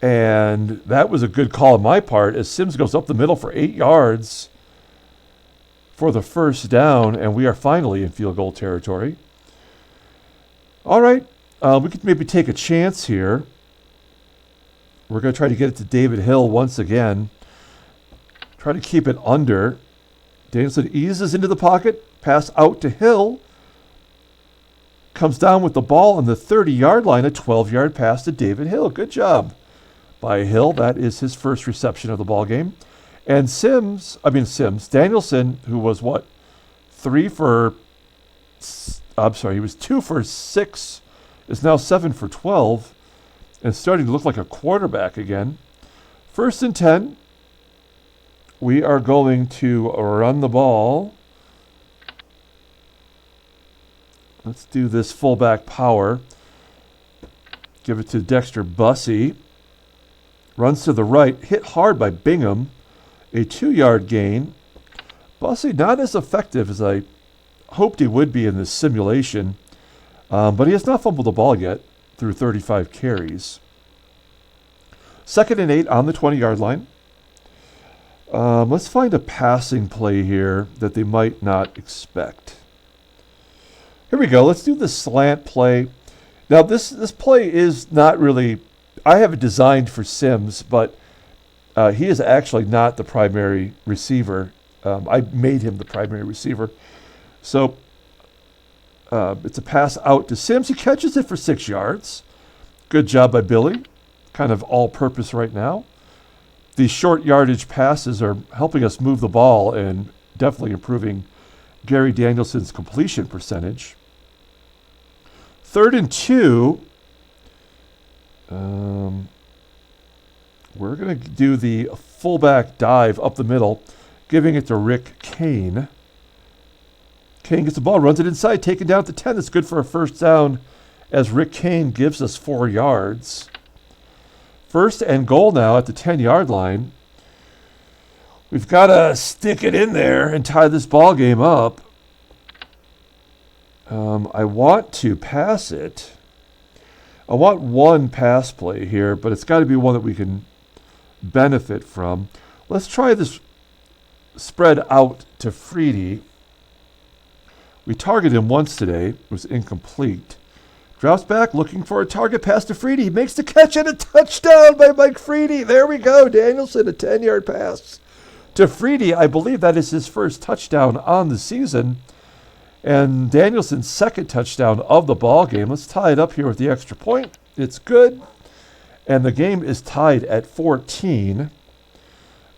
And that was a good call on my part as Sims goes up the middle for 8 yards for the first down, and we are finally in field goal territory. All right. We could maybe take a chance here. We're going to try to get it to David Hill once again. Try to keep it under. Danielson eases into the pocket. Pass out to Hill. Comes down with the ball on the 30-yard line. A 12-yard pass to David Hill. Good job by Hill. That is his first reception of the ball game. And Danielson, who was what? He was 2 for 6, is now 7 for 12, and starting to look like a quarterback again. 1st and 10. We are going to run the ball. Let's do this fullback power. Give it to Dexter Bussey. Runs to the right. Hit hard by Bingham. A 2-yard gain. Bussey not as effective as I hoped he would be in this simulation. But he has not fumbled the ball yet through 35 carries. 2nd and 8 on the 20-yard line. Let's find a passing play here that they might not expect. Here we go. Let's do the slant play. Now, this play is not really... I have it designed for Sims, but he is actually not the primary receiver. I made him the primary receiver. So it's a pass out to Sims. He catches it for 6 yards. Good job by Billy. Kind of all-purpose right now. These short yardage passes are helping us move the ball and definitely improving Gary Danielson's completion percentage. 3rd and 2. We're going to do the fullback dive up the middle, giving it to Rick Kane. Kane gets the ball, runs it inside, taken down at the 10. That's good for a first down as Rick Kane gives us 4 yards. 1st and goal now at the 10-yard line. We've got to stick it in there and tie this ball game up. I want to pass it. I want one pass play here, but it's got to be one that we can benefit from. Let's try this spread out to Freedy. We targeted him once today. It was incomplete. Drops back, looking for a target pass to Freedy. He makes the catch and a touchdown by Mike Freedy. There we go. Danielson, a 10-yard pass to Freedy. I believe that is his first touchdown on the season. And Danielson's second touchdown of the ball game. Let's tie it up here with the extra point. It's good. And the game is tied at 14.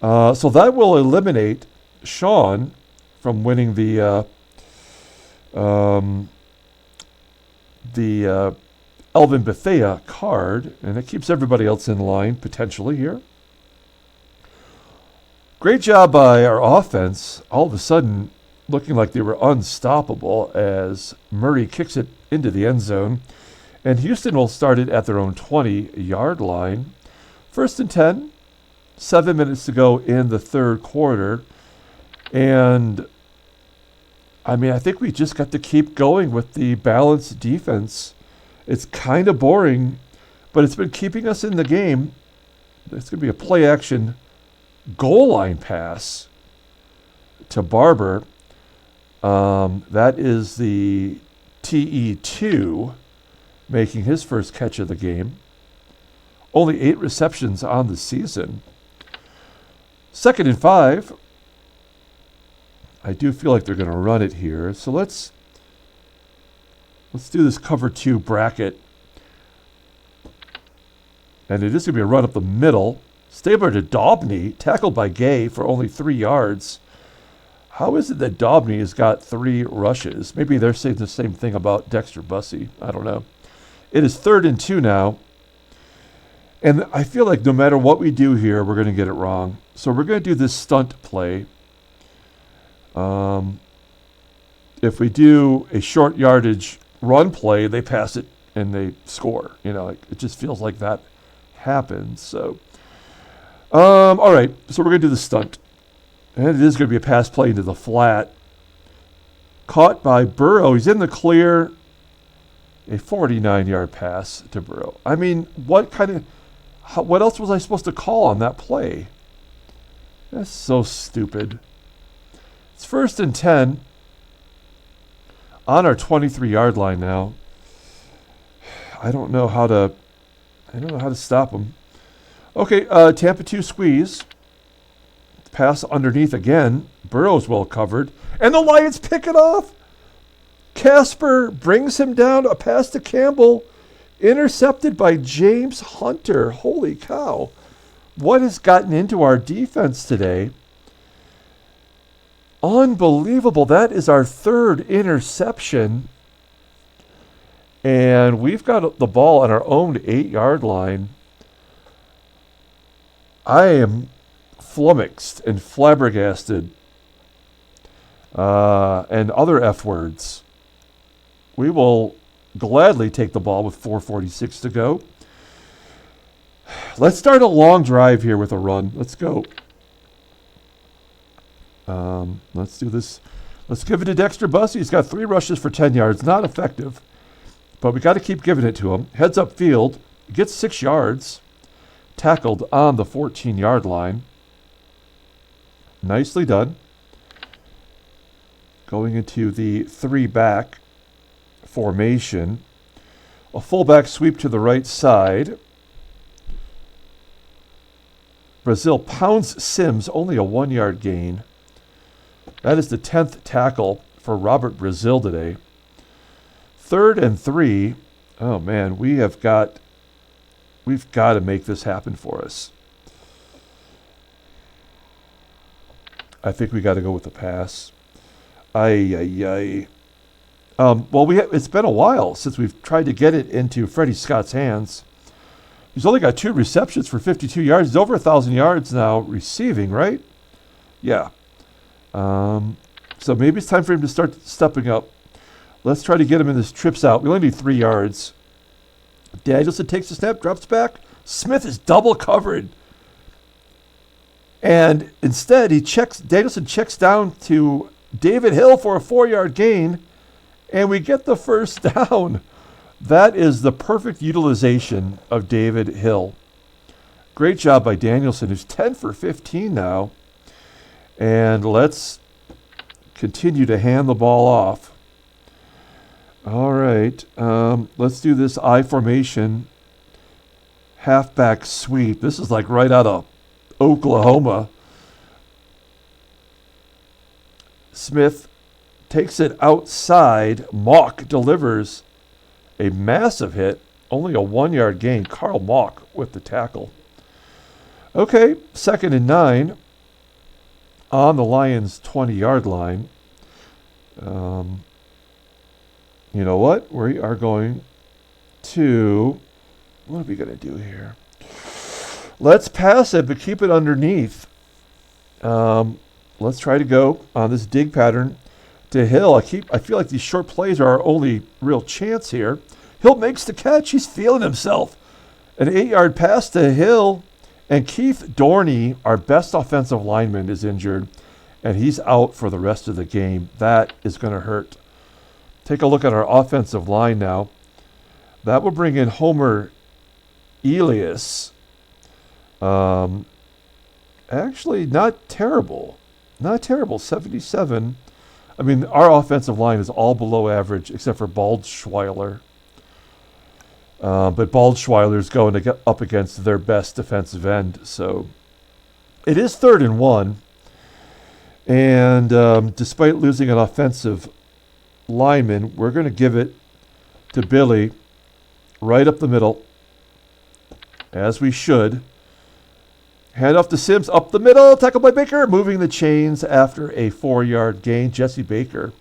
So that will eliminate Sean from winning the Elvin Bethea card. And it keeps everybody else in line, potentially, here. Great job by our offense. All of a sudden, looking like they were unstoppable as Murray kicks it into the end zone. And Houston will start it at their own 20-yard line. 1st and 10, 7 minutes to go in the third quarter. And, I mean, I think we just got to keep going with the balanced defense. It's kind of boring, but it's been keeping us in the game. It's going to be a play-action goal line pass to Barber. That is the TE2 making his first catch of the game. Only 8 receptions on the season. 2nd and 5. I do feel like they're going to run it here. So let's do this cover 2 bracket. And it is going to be a run up the middle. Stabler to Daubney, tackled by Gay for only 3 yards. How is it that Daubney has got 3 rushes? Maybe they're saying the same thing about Dexter Bussey. I don't know. It is 3rd and 2 now. And I feel like no matter what we do here, we're going to get it wrong. So we're going to do this stunt play. If we do a short yardage run play, they pass it and they score. You know, it just feels like that happens. So, all right. So we're going to do the stunt. And it is going to be a pass play into the flat. Caught by Burrow. He's in the clear. A 49-yard pass to Burrow. I mean, what else was I supposed to call on that play? That's so stupid. It's 1st and 10 on our 23-yard line now. I don't know how to stop them. Okay, Tampa 2 squeeze. Pass underneath again. Burrow's well covered. And the Lions pick it off. Casper brings him down. A pass to Campbell. Intercepted by James Hunter. Holy cow. What has gotten into our defense today? Unbelievable. That is our 3rd interception. And we've got the ball on our own 8-yard line. I am flummoxed and flabbergasted and other F words. We will gladly take the ball with 4:46 to go. Let's start a long drive here with a run. Let's go. Let's do this. Let's give it to Dexter Bussey. He's got 3 rushes for 10 yards. Not effective, but we got to keep giving it to him. Heads up field. Gets 6 yards. Tackled on the 14-yard line. Nicely done. Going into the 3-back formation. A fullback sweep to the right side. Brazil pounds Sims, only a 1-yard gain. That is the 10th tackle for Robert Brazil today. 3rd and 3. Oh man, we've got to make this happen for us. I think we got to go with the pass. Well, it's been a while since we've tried to get it into Freddie Scott's hands. He's only got 2 receptions for 52 yards. He's over 1,000 yards now receiving, right? Yeah. So maybe it's time for him to start stepping up. Let's try to get him in this trips out. We only need 3 yards. Danielson takes the snap, drops back. Smith is double covered. And instead, Danielson checks down to David Hill for a 4-yard gain. And we get the first down. That is the perfect utilization of David Hill. Great job by Danielson, who's 10 for 15 now. And let's continue to hand the ball off. All right. Let's do this I formation halfback sweep. This is like right out of Oklahoma. Smith takes it outside. Mock delivers a massive hit. Only a 1-yard gain. Carl Mock with the tackle. Okay, 2nd and 9 on the Lions' 20-yard line. You know what? We are going to... What are we going to do here? Let's pass it, but keep it underneath. Let's try to go on this dig pattern to Hill. I feel like these short plays are our only real chance here. Hill makes the catch. He's feeling himself. An 8-yard pass to Hill. And Keith Dorney, our best offensive lineman, is injured. And he's out for the rest of the game. That is going to hurt. Take a look at our offensive line now. That will bring in Homer Elias. Actually, not terrible. Not terrible. 77. I mean, our offensive line is all below average except for Baldschweiler. But Baldschweiler's going to get up against their best defensive end. So it is 3rd and 1. And despite losing an offensive lineman, we're going to give it to Billy right up the middle, as we should. Hand off to Sims up the middle. Tackled by Baker. Moving the chains after a 4-yard gain. Jesse Baker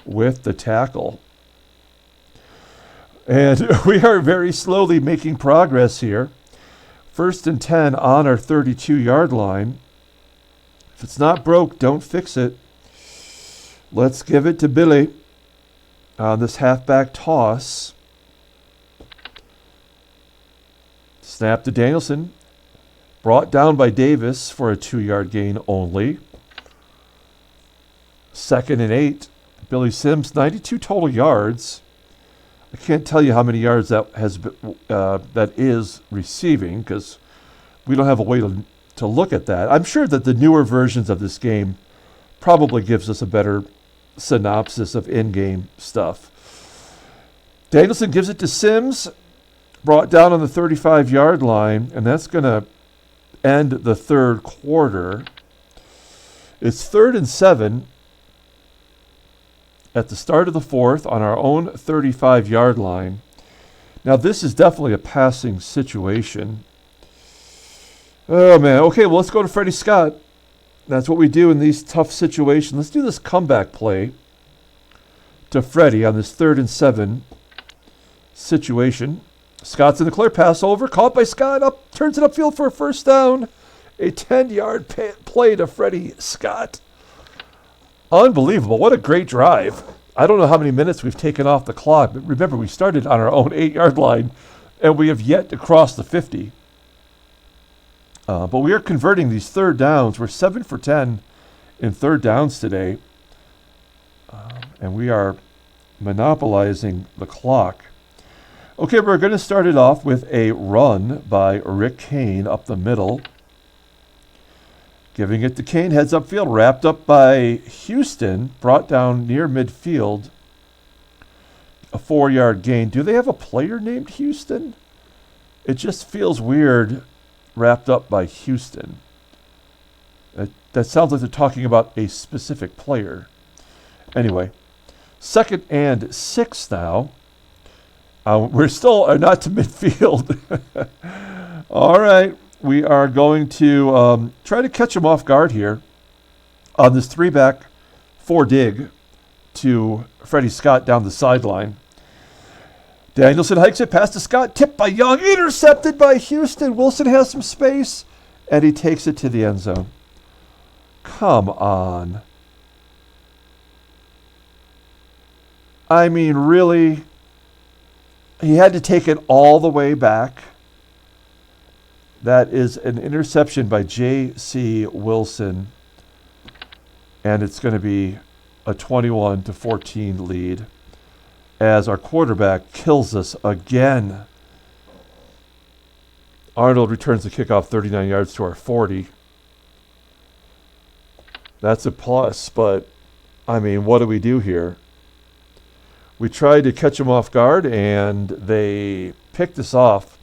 with the tackle. And we are very slowly making progress here. 1st and 10 on our 32-yard line. If it's not broke, don't fix it. Let's give it to Billy on this halfback toss. Snap to Danielson. Brought down by Davis for a 2-yard gain only. 2nd and 8. Billy Sims, 92 total yards. I can't tell you how many yards that is receiving because we don't have a way to look at that. I'm sure that the newer versions of this game probably gives us a better synopsis of in-game stuff. Danielson gives it to Sims, brought down on the 35-yard line, and that's going to end the 3rd quarter. It's 3rd and 7 at the start of the 4th on our own 35-yard line. Now, this is definitely a passing situation. Oh, man. Okay, well, let's go to Freddie Scott. That's what we do in these tough situations. Let's do this comeback play to Freddie on this 3rd and 7 situation. Scott's in the clear, pass over, caught by Scott, turns it upfield for a 1st down. A 10-yard play to Freddie Scott. Unbelievable. What a great drive. I don't know how many minutes we've taken off the clock, but remember, we started on our own 8-yard line, and we have yet to cross the 50. But we are converting these 3rd downs. We're 7 for 10 in 3rd downs today. And we are monopolizing the clock. Okay, we're going to start it off with a run by Rick Kane up the middle. Giving it to Kane, heads upfield, wrapped up by Houston, brought down near midfield. A 4-yard gain. Do they have a player named Houston? It just feels weird, wrapped up by Houston. That sounds like they're talking about a specific player. Anyway, 2nd and 6 now. We're still not to midfield. All right. We are going to try to catch him off guard here on this 3-back 4 dig to Freddie Scott down the sideline. Danielson hikes it past to Scott, tipped by Young, intercepted by Houston. Wilson has some space, and he takes it to the end zone. Come on. I mean, really? He had to take it all the way back. That is an interception by J.C. Wilson. And it's going to be a 21-14 lead as our quarterback kills us again. Arnold returns the kickoff 39 yards to our 40. That's a plus, but, I mean, what do we do here? We tried to catch them off guard, and they picked us off.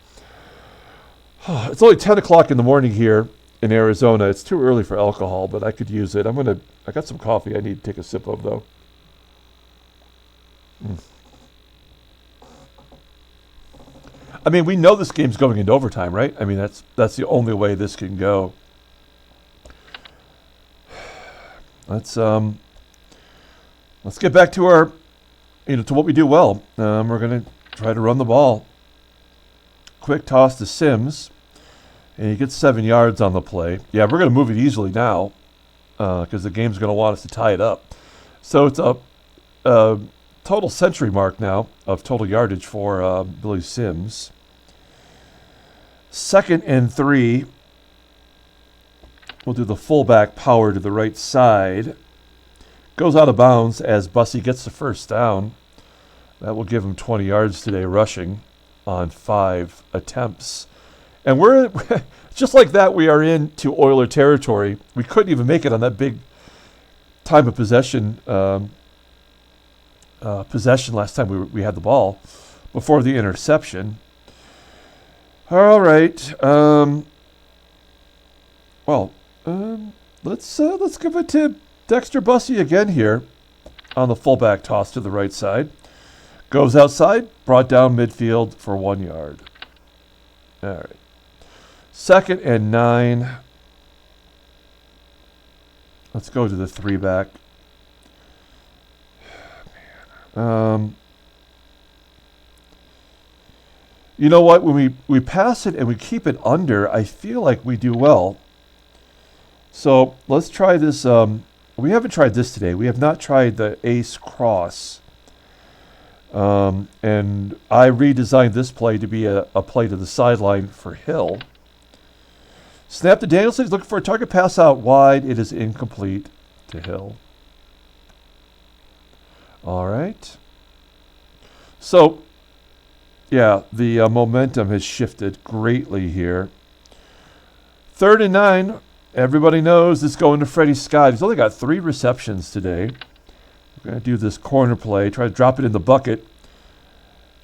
It's only 10 o'clock in the morning here in Arizona. It's too early for alcohol, but I could use it. I got some coffee I need to take a sip of, though. I mean, we know this game's going into overtime, right? I mean, that's the only way this can go. Let's get back to our, to what we do well. We're gonna try to run the ball. Quick toss to Sims, and he gets 7 yards on the play. Yeah, we're gonna move it easily now, because the game's gonna want us to tie it up. So it's a total century mark now of total yardage for Billy Sims. 2nd and 3. We'll do the fullback power to the right side. Goes out of bounds as Bussy gets the first down. That will give him 20 yards today rushing on 5 attempts. And we're just like that, we are into Oiler territory. We couldn't even make it on that big time of possession last time we had the ball before the interception. All right. Let's give it to Dexter Bussey again here on the fullback toss to the right side. Goes outside, brought down midfield for 1 yard. All right. 2nd and 9. Let's go to the 3-back. You know what? When we pass it and we keep it under, I feel like we do well. So let's try this. We haven't tried this today. We have not tried the ace cross. And I redesigned this play to be a play to the sideline for Hill. Snap to Danielson. He's looking for a target pass out wide. It is incomplete to Hill. All right. So, yeah, the momentum has shifted greatly here. 3rd and 9. Everybody knows it's going to Freddie Scott. He's only got 3 receptions today. We're going to do this corner play. Try to drop it in the bucket.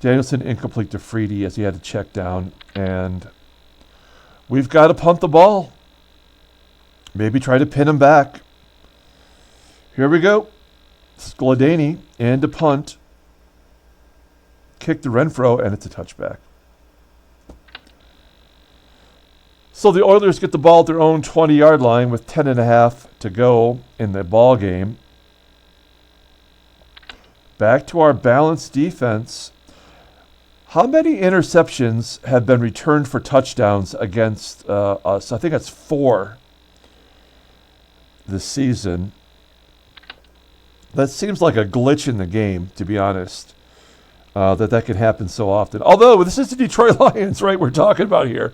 Danielson incomplete to Freedy as he had to check down. And we've got to punt the ball. Maybe try to pin him back. Here we go. Skladany and a punt. Kick to Renfro, and it's a touchback. So the Oilers get the ball at their own 20-yard line with 10.5 to go in the ball game. Back to our balanced defense. How many interceptions have been returned for touchdowns against us? I think that's 4 this season. That seems like a glitch in the game, to be honest, that can happen so often. Although, this is the Detroit Lions, right, we're talking about here.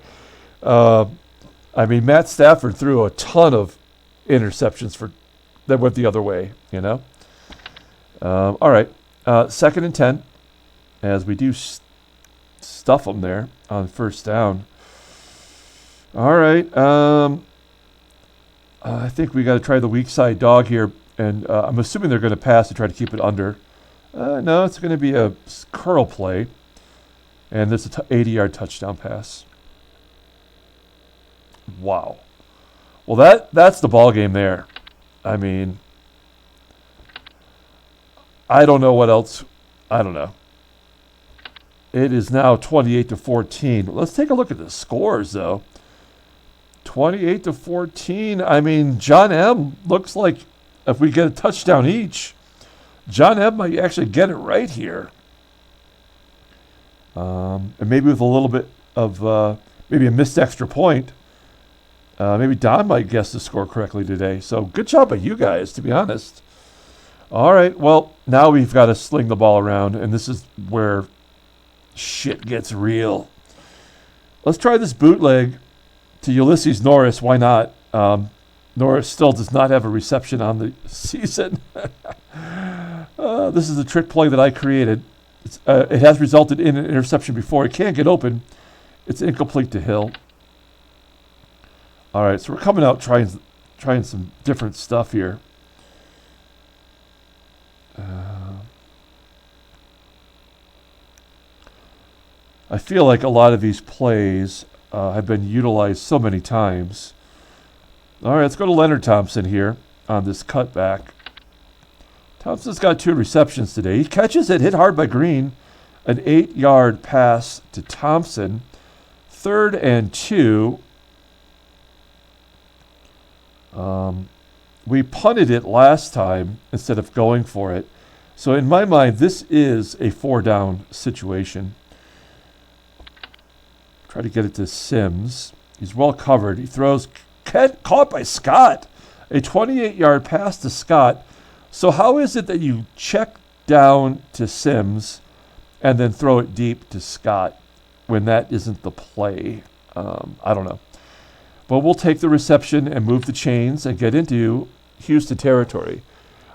I mean, Matt Stafford threw a ton of interceptions that went the other way, All right, 2nd and 10, as we do stuff them there on 1st down. All right, I think we got to try the weak side dog here, and I'm assuming they're going to pass to try to keep it under. No, it's going to be a curl play, and there's a 80-yard touchdown pass. Wow. Well, that's the ball game there. I mean, I don't know what else. I don't know. It is now 28-14. Let's take a look at the scores, though. 28-14. I mean, John M. looks like if we get a touchdown each, John M. might actually get it right here. And maybe with a little bit of maybe a missed extra point. Maybe Don might guess the score correctly today. So good job by you guys, to be honest. All right, well, now we've got to sling the ball around, and this is where shit gets real. Let's try this bootleg to Ulysses Norris. Why not? Norris still does not have a reception on the season. This is a trick play that I created. It has resulted in an interception before. It can't get open. It's incomplete to Hill. All right, so we're coming out trying some different stuff here. I feel like a lot of these plays have been utilized so many times. All right, let's go to Leonard Thompson here on this cutback. Thompson's got 2 receptions today. He catches it, hit hard by Green. An 8-yard pass to Thompson. 3rd and 2. We punted it last time instead of going for it. So in my mind, this is a 4-down situation. Try to get it to Sims. He's well covered. He throws, caught by Scott. A 28-yard pass to Scott. So how is it that you check down to Sims and then throw it deep to Scott when that isn't the play? I don't know. But we'll take the reception and move the chains and get into Houston territory.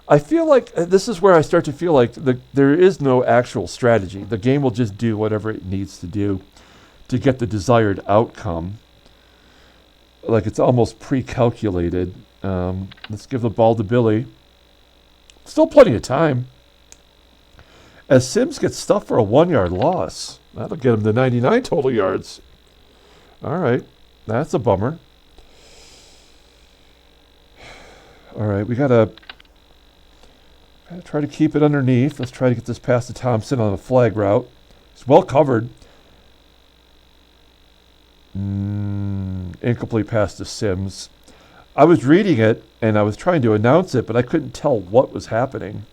I feel like this is where I start to feel like there is no actual strategy. The game will just do whatever it needs to do to get the desired outcome. Like it's almost pre-calculated. Let's give the ball to Billy. Still plenty of time. As Sims gets stuffed for a 1-yard loss. That'll get him to 99 total yards. All right. That's a bummer. All right. We got to try to keep it underneath. Let's try to get this pass to Thompson on a flag route. It's well covered. Incomplete pass to Sims. I was reading it, and I was trying to announce it, but I couldn't tell what was happening.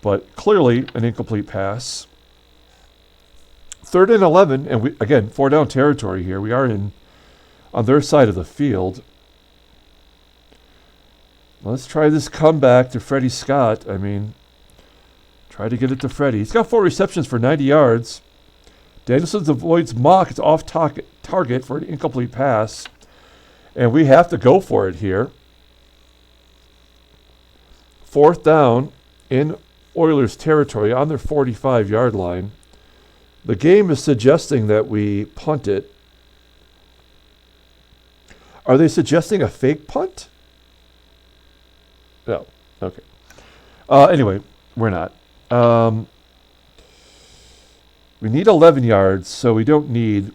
But clearly, an incomplete pass. 3rd and 11, and we again, 4-down territory here. We are on their side of the field. Let's try this comeback to Freddie Scott. I mean, try to get it to Freddie. He's got 4 receptions for 90 yards. Danielson avoids Mock. It's off target for an incomplete pass. And we have to go for it here. 4th down in Oilers territory on their 45-yard line. The game is suggesting that we punt it. Are they suggesting a fake punt? No. Okay. Anyway, we're not. We need 11 yards, so we don't need...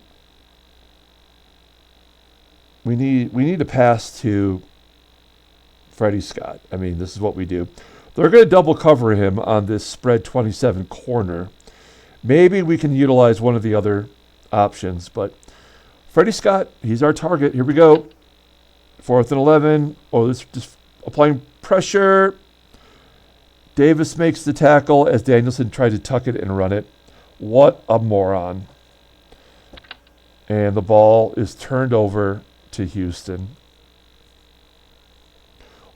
We need a pass to Freddie Scott. I mean, this is what we do. They're going to double cover him on this spread 27 corner. Maybe we can utilize one of the other options, but Freddie Scott, he's our target. Here we go. 4th and 11. Oh, this just applying pressure. Davis makes the tackle as Danielson tried to tuck it and run it. What a moron. And the ball is turned over to Houston.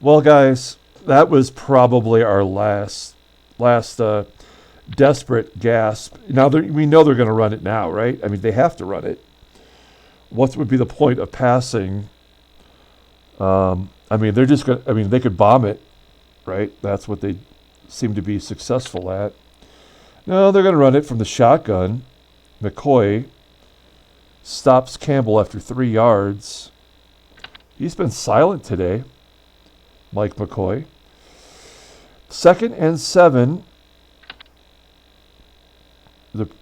Well, guys, that was probably our last desperate gasp. Now we know they're going to run it now, right? I mean, they have to run it. What would be the point of passing? I mean, they're just going. I mean, they could bomb it, right? That's what they seem to be successful at. No, they're going to run it from the shotgun. McCoy stops Campbell after 3 yards. He's been silent today, Mike McCoy. 2nd and 7.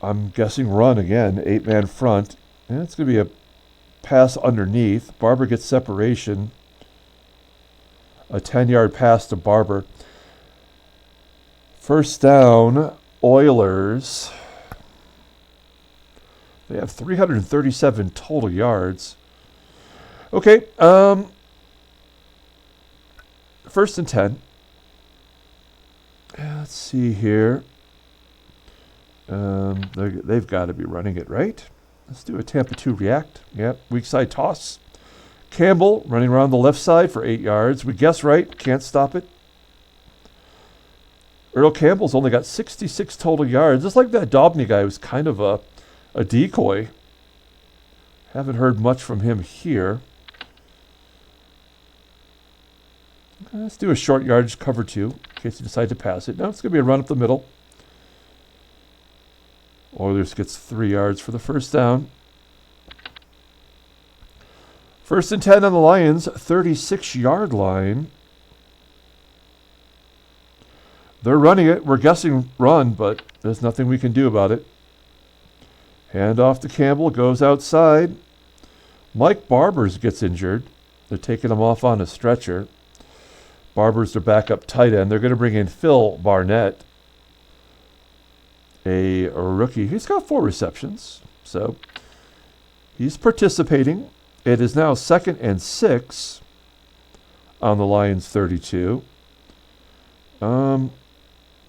I'm guessing run again, 8-man front. And it's going to be a pass underneath. Barber gets separation. A 10-yard pass to Barber. 1st down, Oilers. They have 337 total yards. Okay, 1st and 10. Let's see here. They've got to be running it, right? Let's do a Tampa 2 react. Yep, weak side toss. Campbell running around the left side for 8 yards. We guess right, can't stop it. Earl Campbell's only got 66 total yards. Just like that Dobney guy was kind of a decoy. Haven't heard much from him here. Let's do a short yardage cover 2 in case you decide to pass it. Now it's going to be a run up the middle. Oilers gets 3 yards for the 1st down. 1st and 10 on the Lions, 36-yard line. They're running it. We're guessing run, but there's nothing we can do about it. Hand off to Campbell, goes outside. Mike Barbers gets injured. They're taking him off on a stretcher. Barbers their backup tight end. They're going to bring in Phil Barnett, a rookie. He's got 4 receptions, so he's participating. It is now 2nd and 6 on the Lions 32.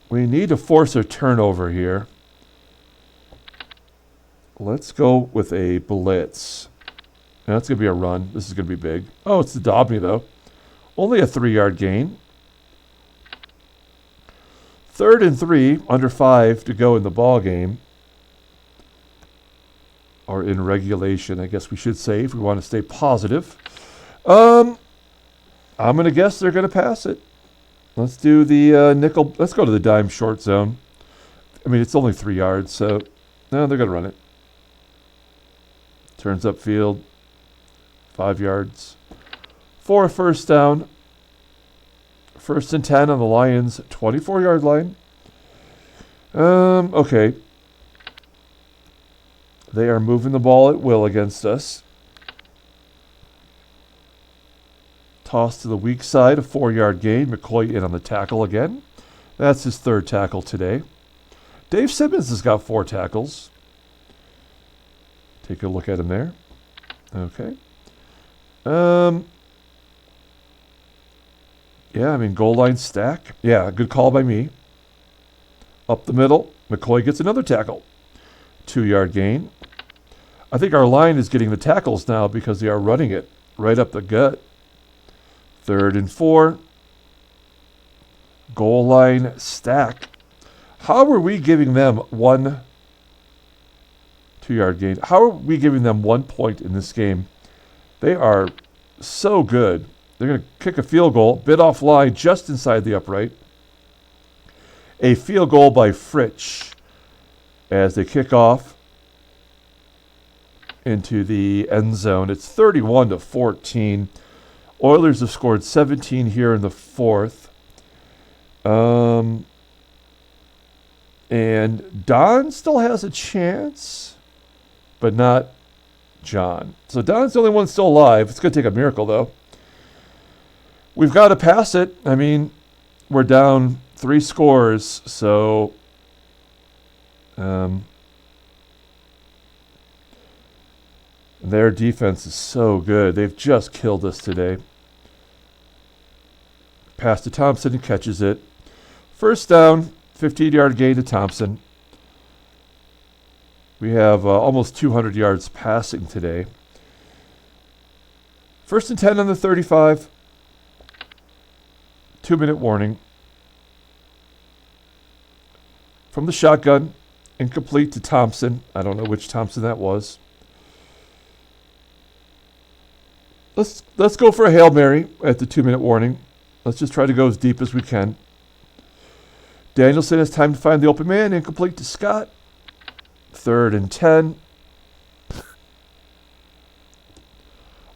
We need to force a turnover here. Let's go with a blitz. And that's going to be a run. This is going to be big. Oh, it's the Dobney, though. Only a 3-yard gain. 3rd and 3, under 5 to go in the ball game. Or in regulation, I guess we should say, if we want to stay positive. I'm going to guess they're going to pass it. Let's do the nickel. Let's go to the dime short zone. I mean, it's only 3 yards, so no, they're going to run it. Turns upfield. 5 yards. For a first down. 1st and 10 on the Lions' 24-yard line. Okay. They are moving the ball at will against us. Toss to the weak side, a 4-yard gain. McCoy in on the tackle again. That's his 3rd tackle today. Dave Simmons has got 4 tackles. Take a look at him there. Okay. Yeah, I mean, goal line stack. Yeah, good call by me. Up the middle. McCoy gets another tackle. 2-yard gain. I think our line is getting the tackles now because they are running it right up the gut. 3rd and 4. Goal line stack. How are we giving them 1 2-yard gain? How are we giving them 1 point in this game? They are so good. They're going to kick a field goal, bit off line just inside the upright. A field goal by Fritsch as they kick off into the end zone. It's 31-14. Oilers have scored 17 here in the 4th. And Don still has a chance, but not John. So Don's the only one still alive. It's going to take a miracle, though. We've got to pass it. I mean, we're down 3 scores, so their defense is so good. They've just killed us today. Pass to Thompson, he catches it. First down, 15-yard gain to Thompson. We have almost 200 yards passing today. 1st and 10 on the 35. 2-minute warning. From the shotgun, incomplete to Thompson. I don't know which Thompson that was. Let's go for a Hail Mary at the 2-minute warning. Let's just try to go as deep as we can. Danielson has time to find the open man. Incomplete to Scott. 3rd and 10.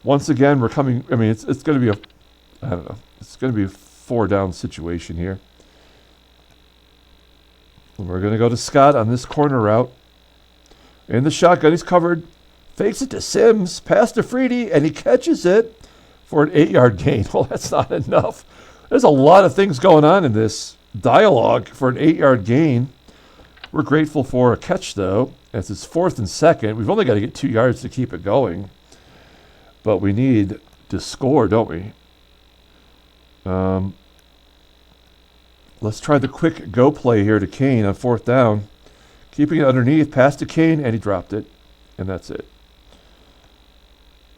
Once again, we're coming. I mean, it's going to be I don't know. It's going to be a 4-down situation here. And we're going to go to Scott on this corner route. In the shotgun, he's covered. Fakes it to Sims. Pass to Freedy, and he catches it for an 8-yard gain. Well, that's not enough. There's a lot of things going on in this dialogue for an 8-yard gain. We're grateful for a catch, though, as it's 4th and 2nd. We've only got to get 2 yards to keep it going. But we need to score, don't we? Let's try the quick go play here to Kane on 4th down. Keeping it underneath, pass to Kane, and he dropped it. And that's it.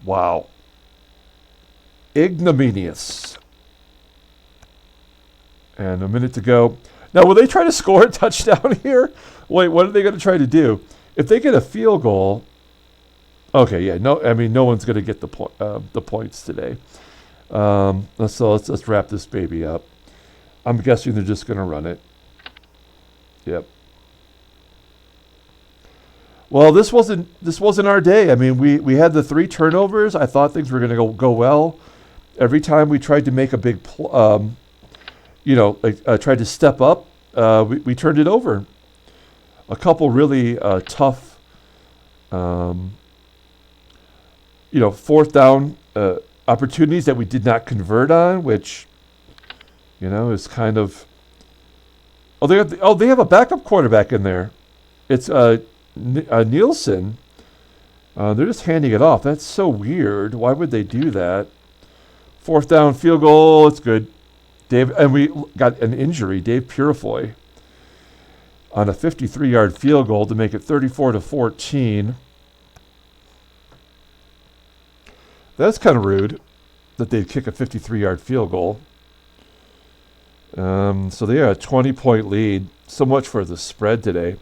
Wow. Ignominious. And a minute to go. Now, will they try to score a touchdown here? Wait, what are they going to try to do? If they get a field goal, okay, yeah, no, I mean, no one's going to get the points today. Let's wrap this baby up. I'm guessing they're just going to run it. Yep. Well, this wasn't our day. I mean, we had the 3 turnovers. I thought things were going to go well. Every time we tried to make a big tried to step up, we turned it over. A couple really tough Um, fourth down opportunities that we did not convert on, which, is kind of. They have a backup quarterback in there. It's Nielsen. They're just handing it off. That's so weird. Why would they do that? Fourth down field goal. It's good. And we got an injury. Dave Purifoy on a 53-yard field goal to make it 34-14. That's kind of rude that they'd kick a 53-yard field goal. So they have a 20-point lead. So much for the spread today.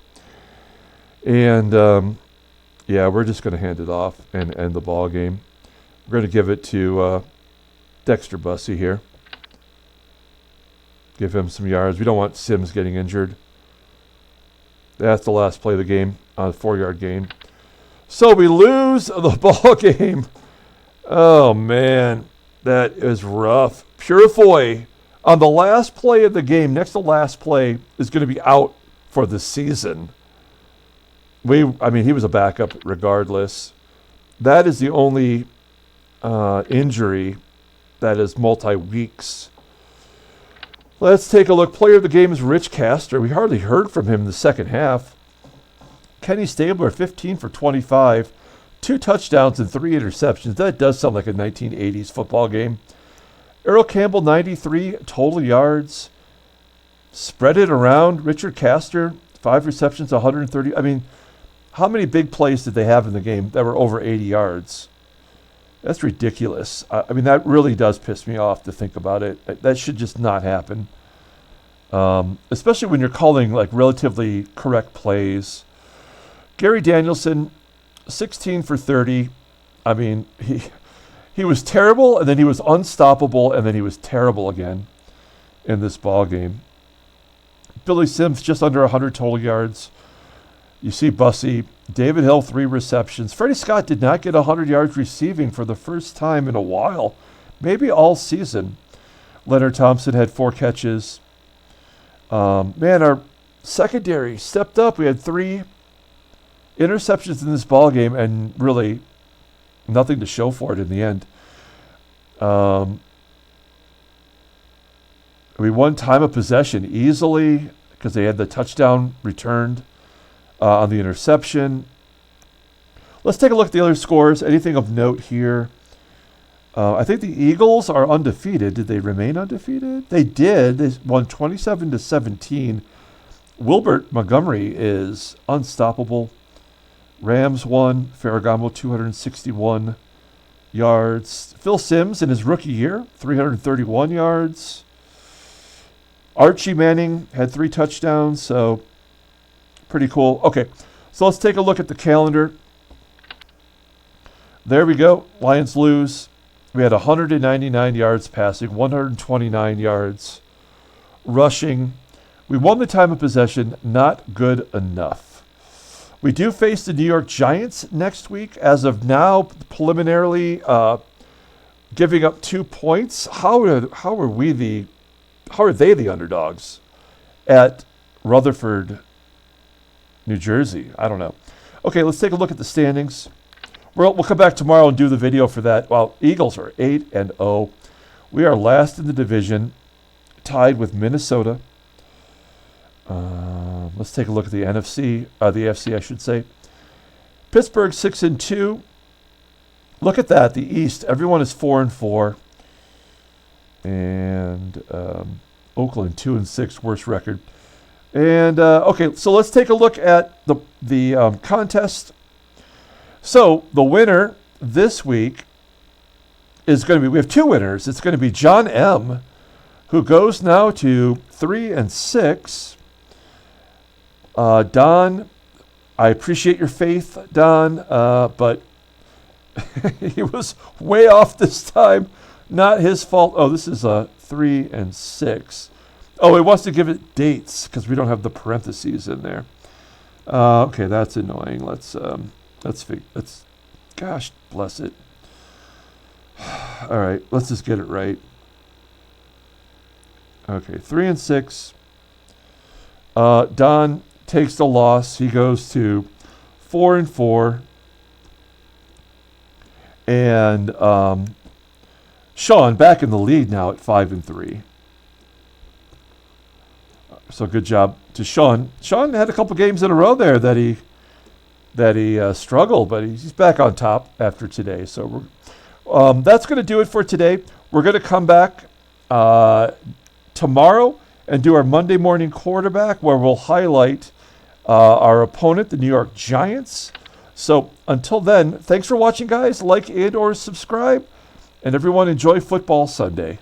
And, we're just going to hand it off and end the ball game. We're going to give it to Dexter Bussey here. Give him some yards. We don't want Sims getting injured. That's the last play of the game on a 4-yard gain. So we lose the ball game. Oh, man. That is rough. Purifoy on the last play of the game, next to last play, is going to be out for the season. He was a backup regardless. That is the only injury that is multi-weeks. Let's take a look. Player of the game is Rich Castor. We hardly heard from him in the second half. Kenny Stabler, 15 for 25. 2 touchdowns and 3 interceptions. That does sound like a 1980s football game. Earl Campbell, 93 total yards. Spread it around. Richard Castor, 5 receptions, 130. How many big plays did they have in the game that were over 80 yards? That's ridiculous. That really does piss me off to think about it. That should just not happen. Especially when you're calling relatively correct plays. Gary Danielson, 16 for 30. He was terrible, and then he was unstoppable, and then he was terrible again in this ball game. Billy Sims, just under 100 total yards. You see Bussey. David Hill, 3 receptions. Freddie Scott did not get 100 yards receiving for the first time in a while, maybe all season. Leonard Thompson had 4 catches. Our secondary stepped up. We had 3 interceptions in this ball game, and really nothing to show for it in the end. We won time of possession easily because they had the touchdown returned on the interception. Let's take a look at the other scores. Anything of note here? I think the Eagles are undefeated. Did they remain undefeated? They did. They won 27-17. Wilbert Montgomery is unstoppable. Rams won. Ferragamo, 261 yards. Phil Simms in his rookie year, 331 yards. Archie Manning had 3 touchdowns, so pretty cool. Okay, so let's take a look at the calendar. There we go. Lions lose. We had 199 yards passing, 129 yards rushing. We won the time of possession. Not good enough. We do face the New York Giants next week. As of now, preliminarily giving up 2 points. How are they the underdogs at Rutherford, New Jersey? I don't know. Okay, let's take a look at the standings. We'll come back tomorrow and do the video for that. Well, Eagles are 8-0. We are last in the division, tied with Minnesota. Let's take a look at the NFC, the AFC, I should say. Pittsburgh 6-2. Look at that. The East, everyone is 4-4. And Oakland 2-6, worst record. And okay, so let's take a look at the contest. So the winner this week is going to be, we have 2 winners. It's going to be John M., who goes now to 3-6. Don, I appreciate your faith, Don, but he was way off this time. Not his fault. Oh, this is 3-6. Oh, he wants to give it dates because we don't have the parentheses in there. Okay, that's annoying. Let's gosh bless it. All right, let's just get it right. Okay, 3-6. Don takes the loss. He goes to 4-4. And Sean back in the lead now at 5-3. So good job to Sean. Sean had a couple games in a row there that he struggled, but he's back on top after today. So that's going to do it for today. We're going to come back tomorrow and do our Monday morning quarterback, where we'll highlight our opponent, the New York Giants. So until then, thanks for watching, guys. Like and or subscribe. And everyone, enjoy football Sunday.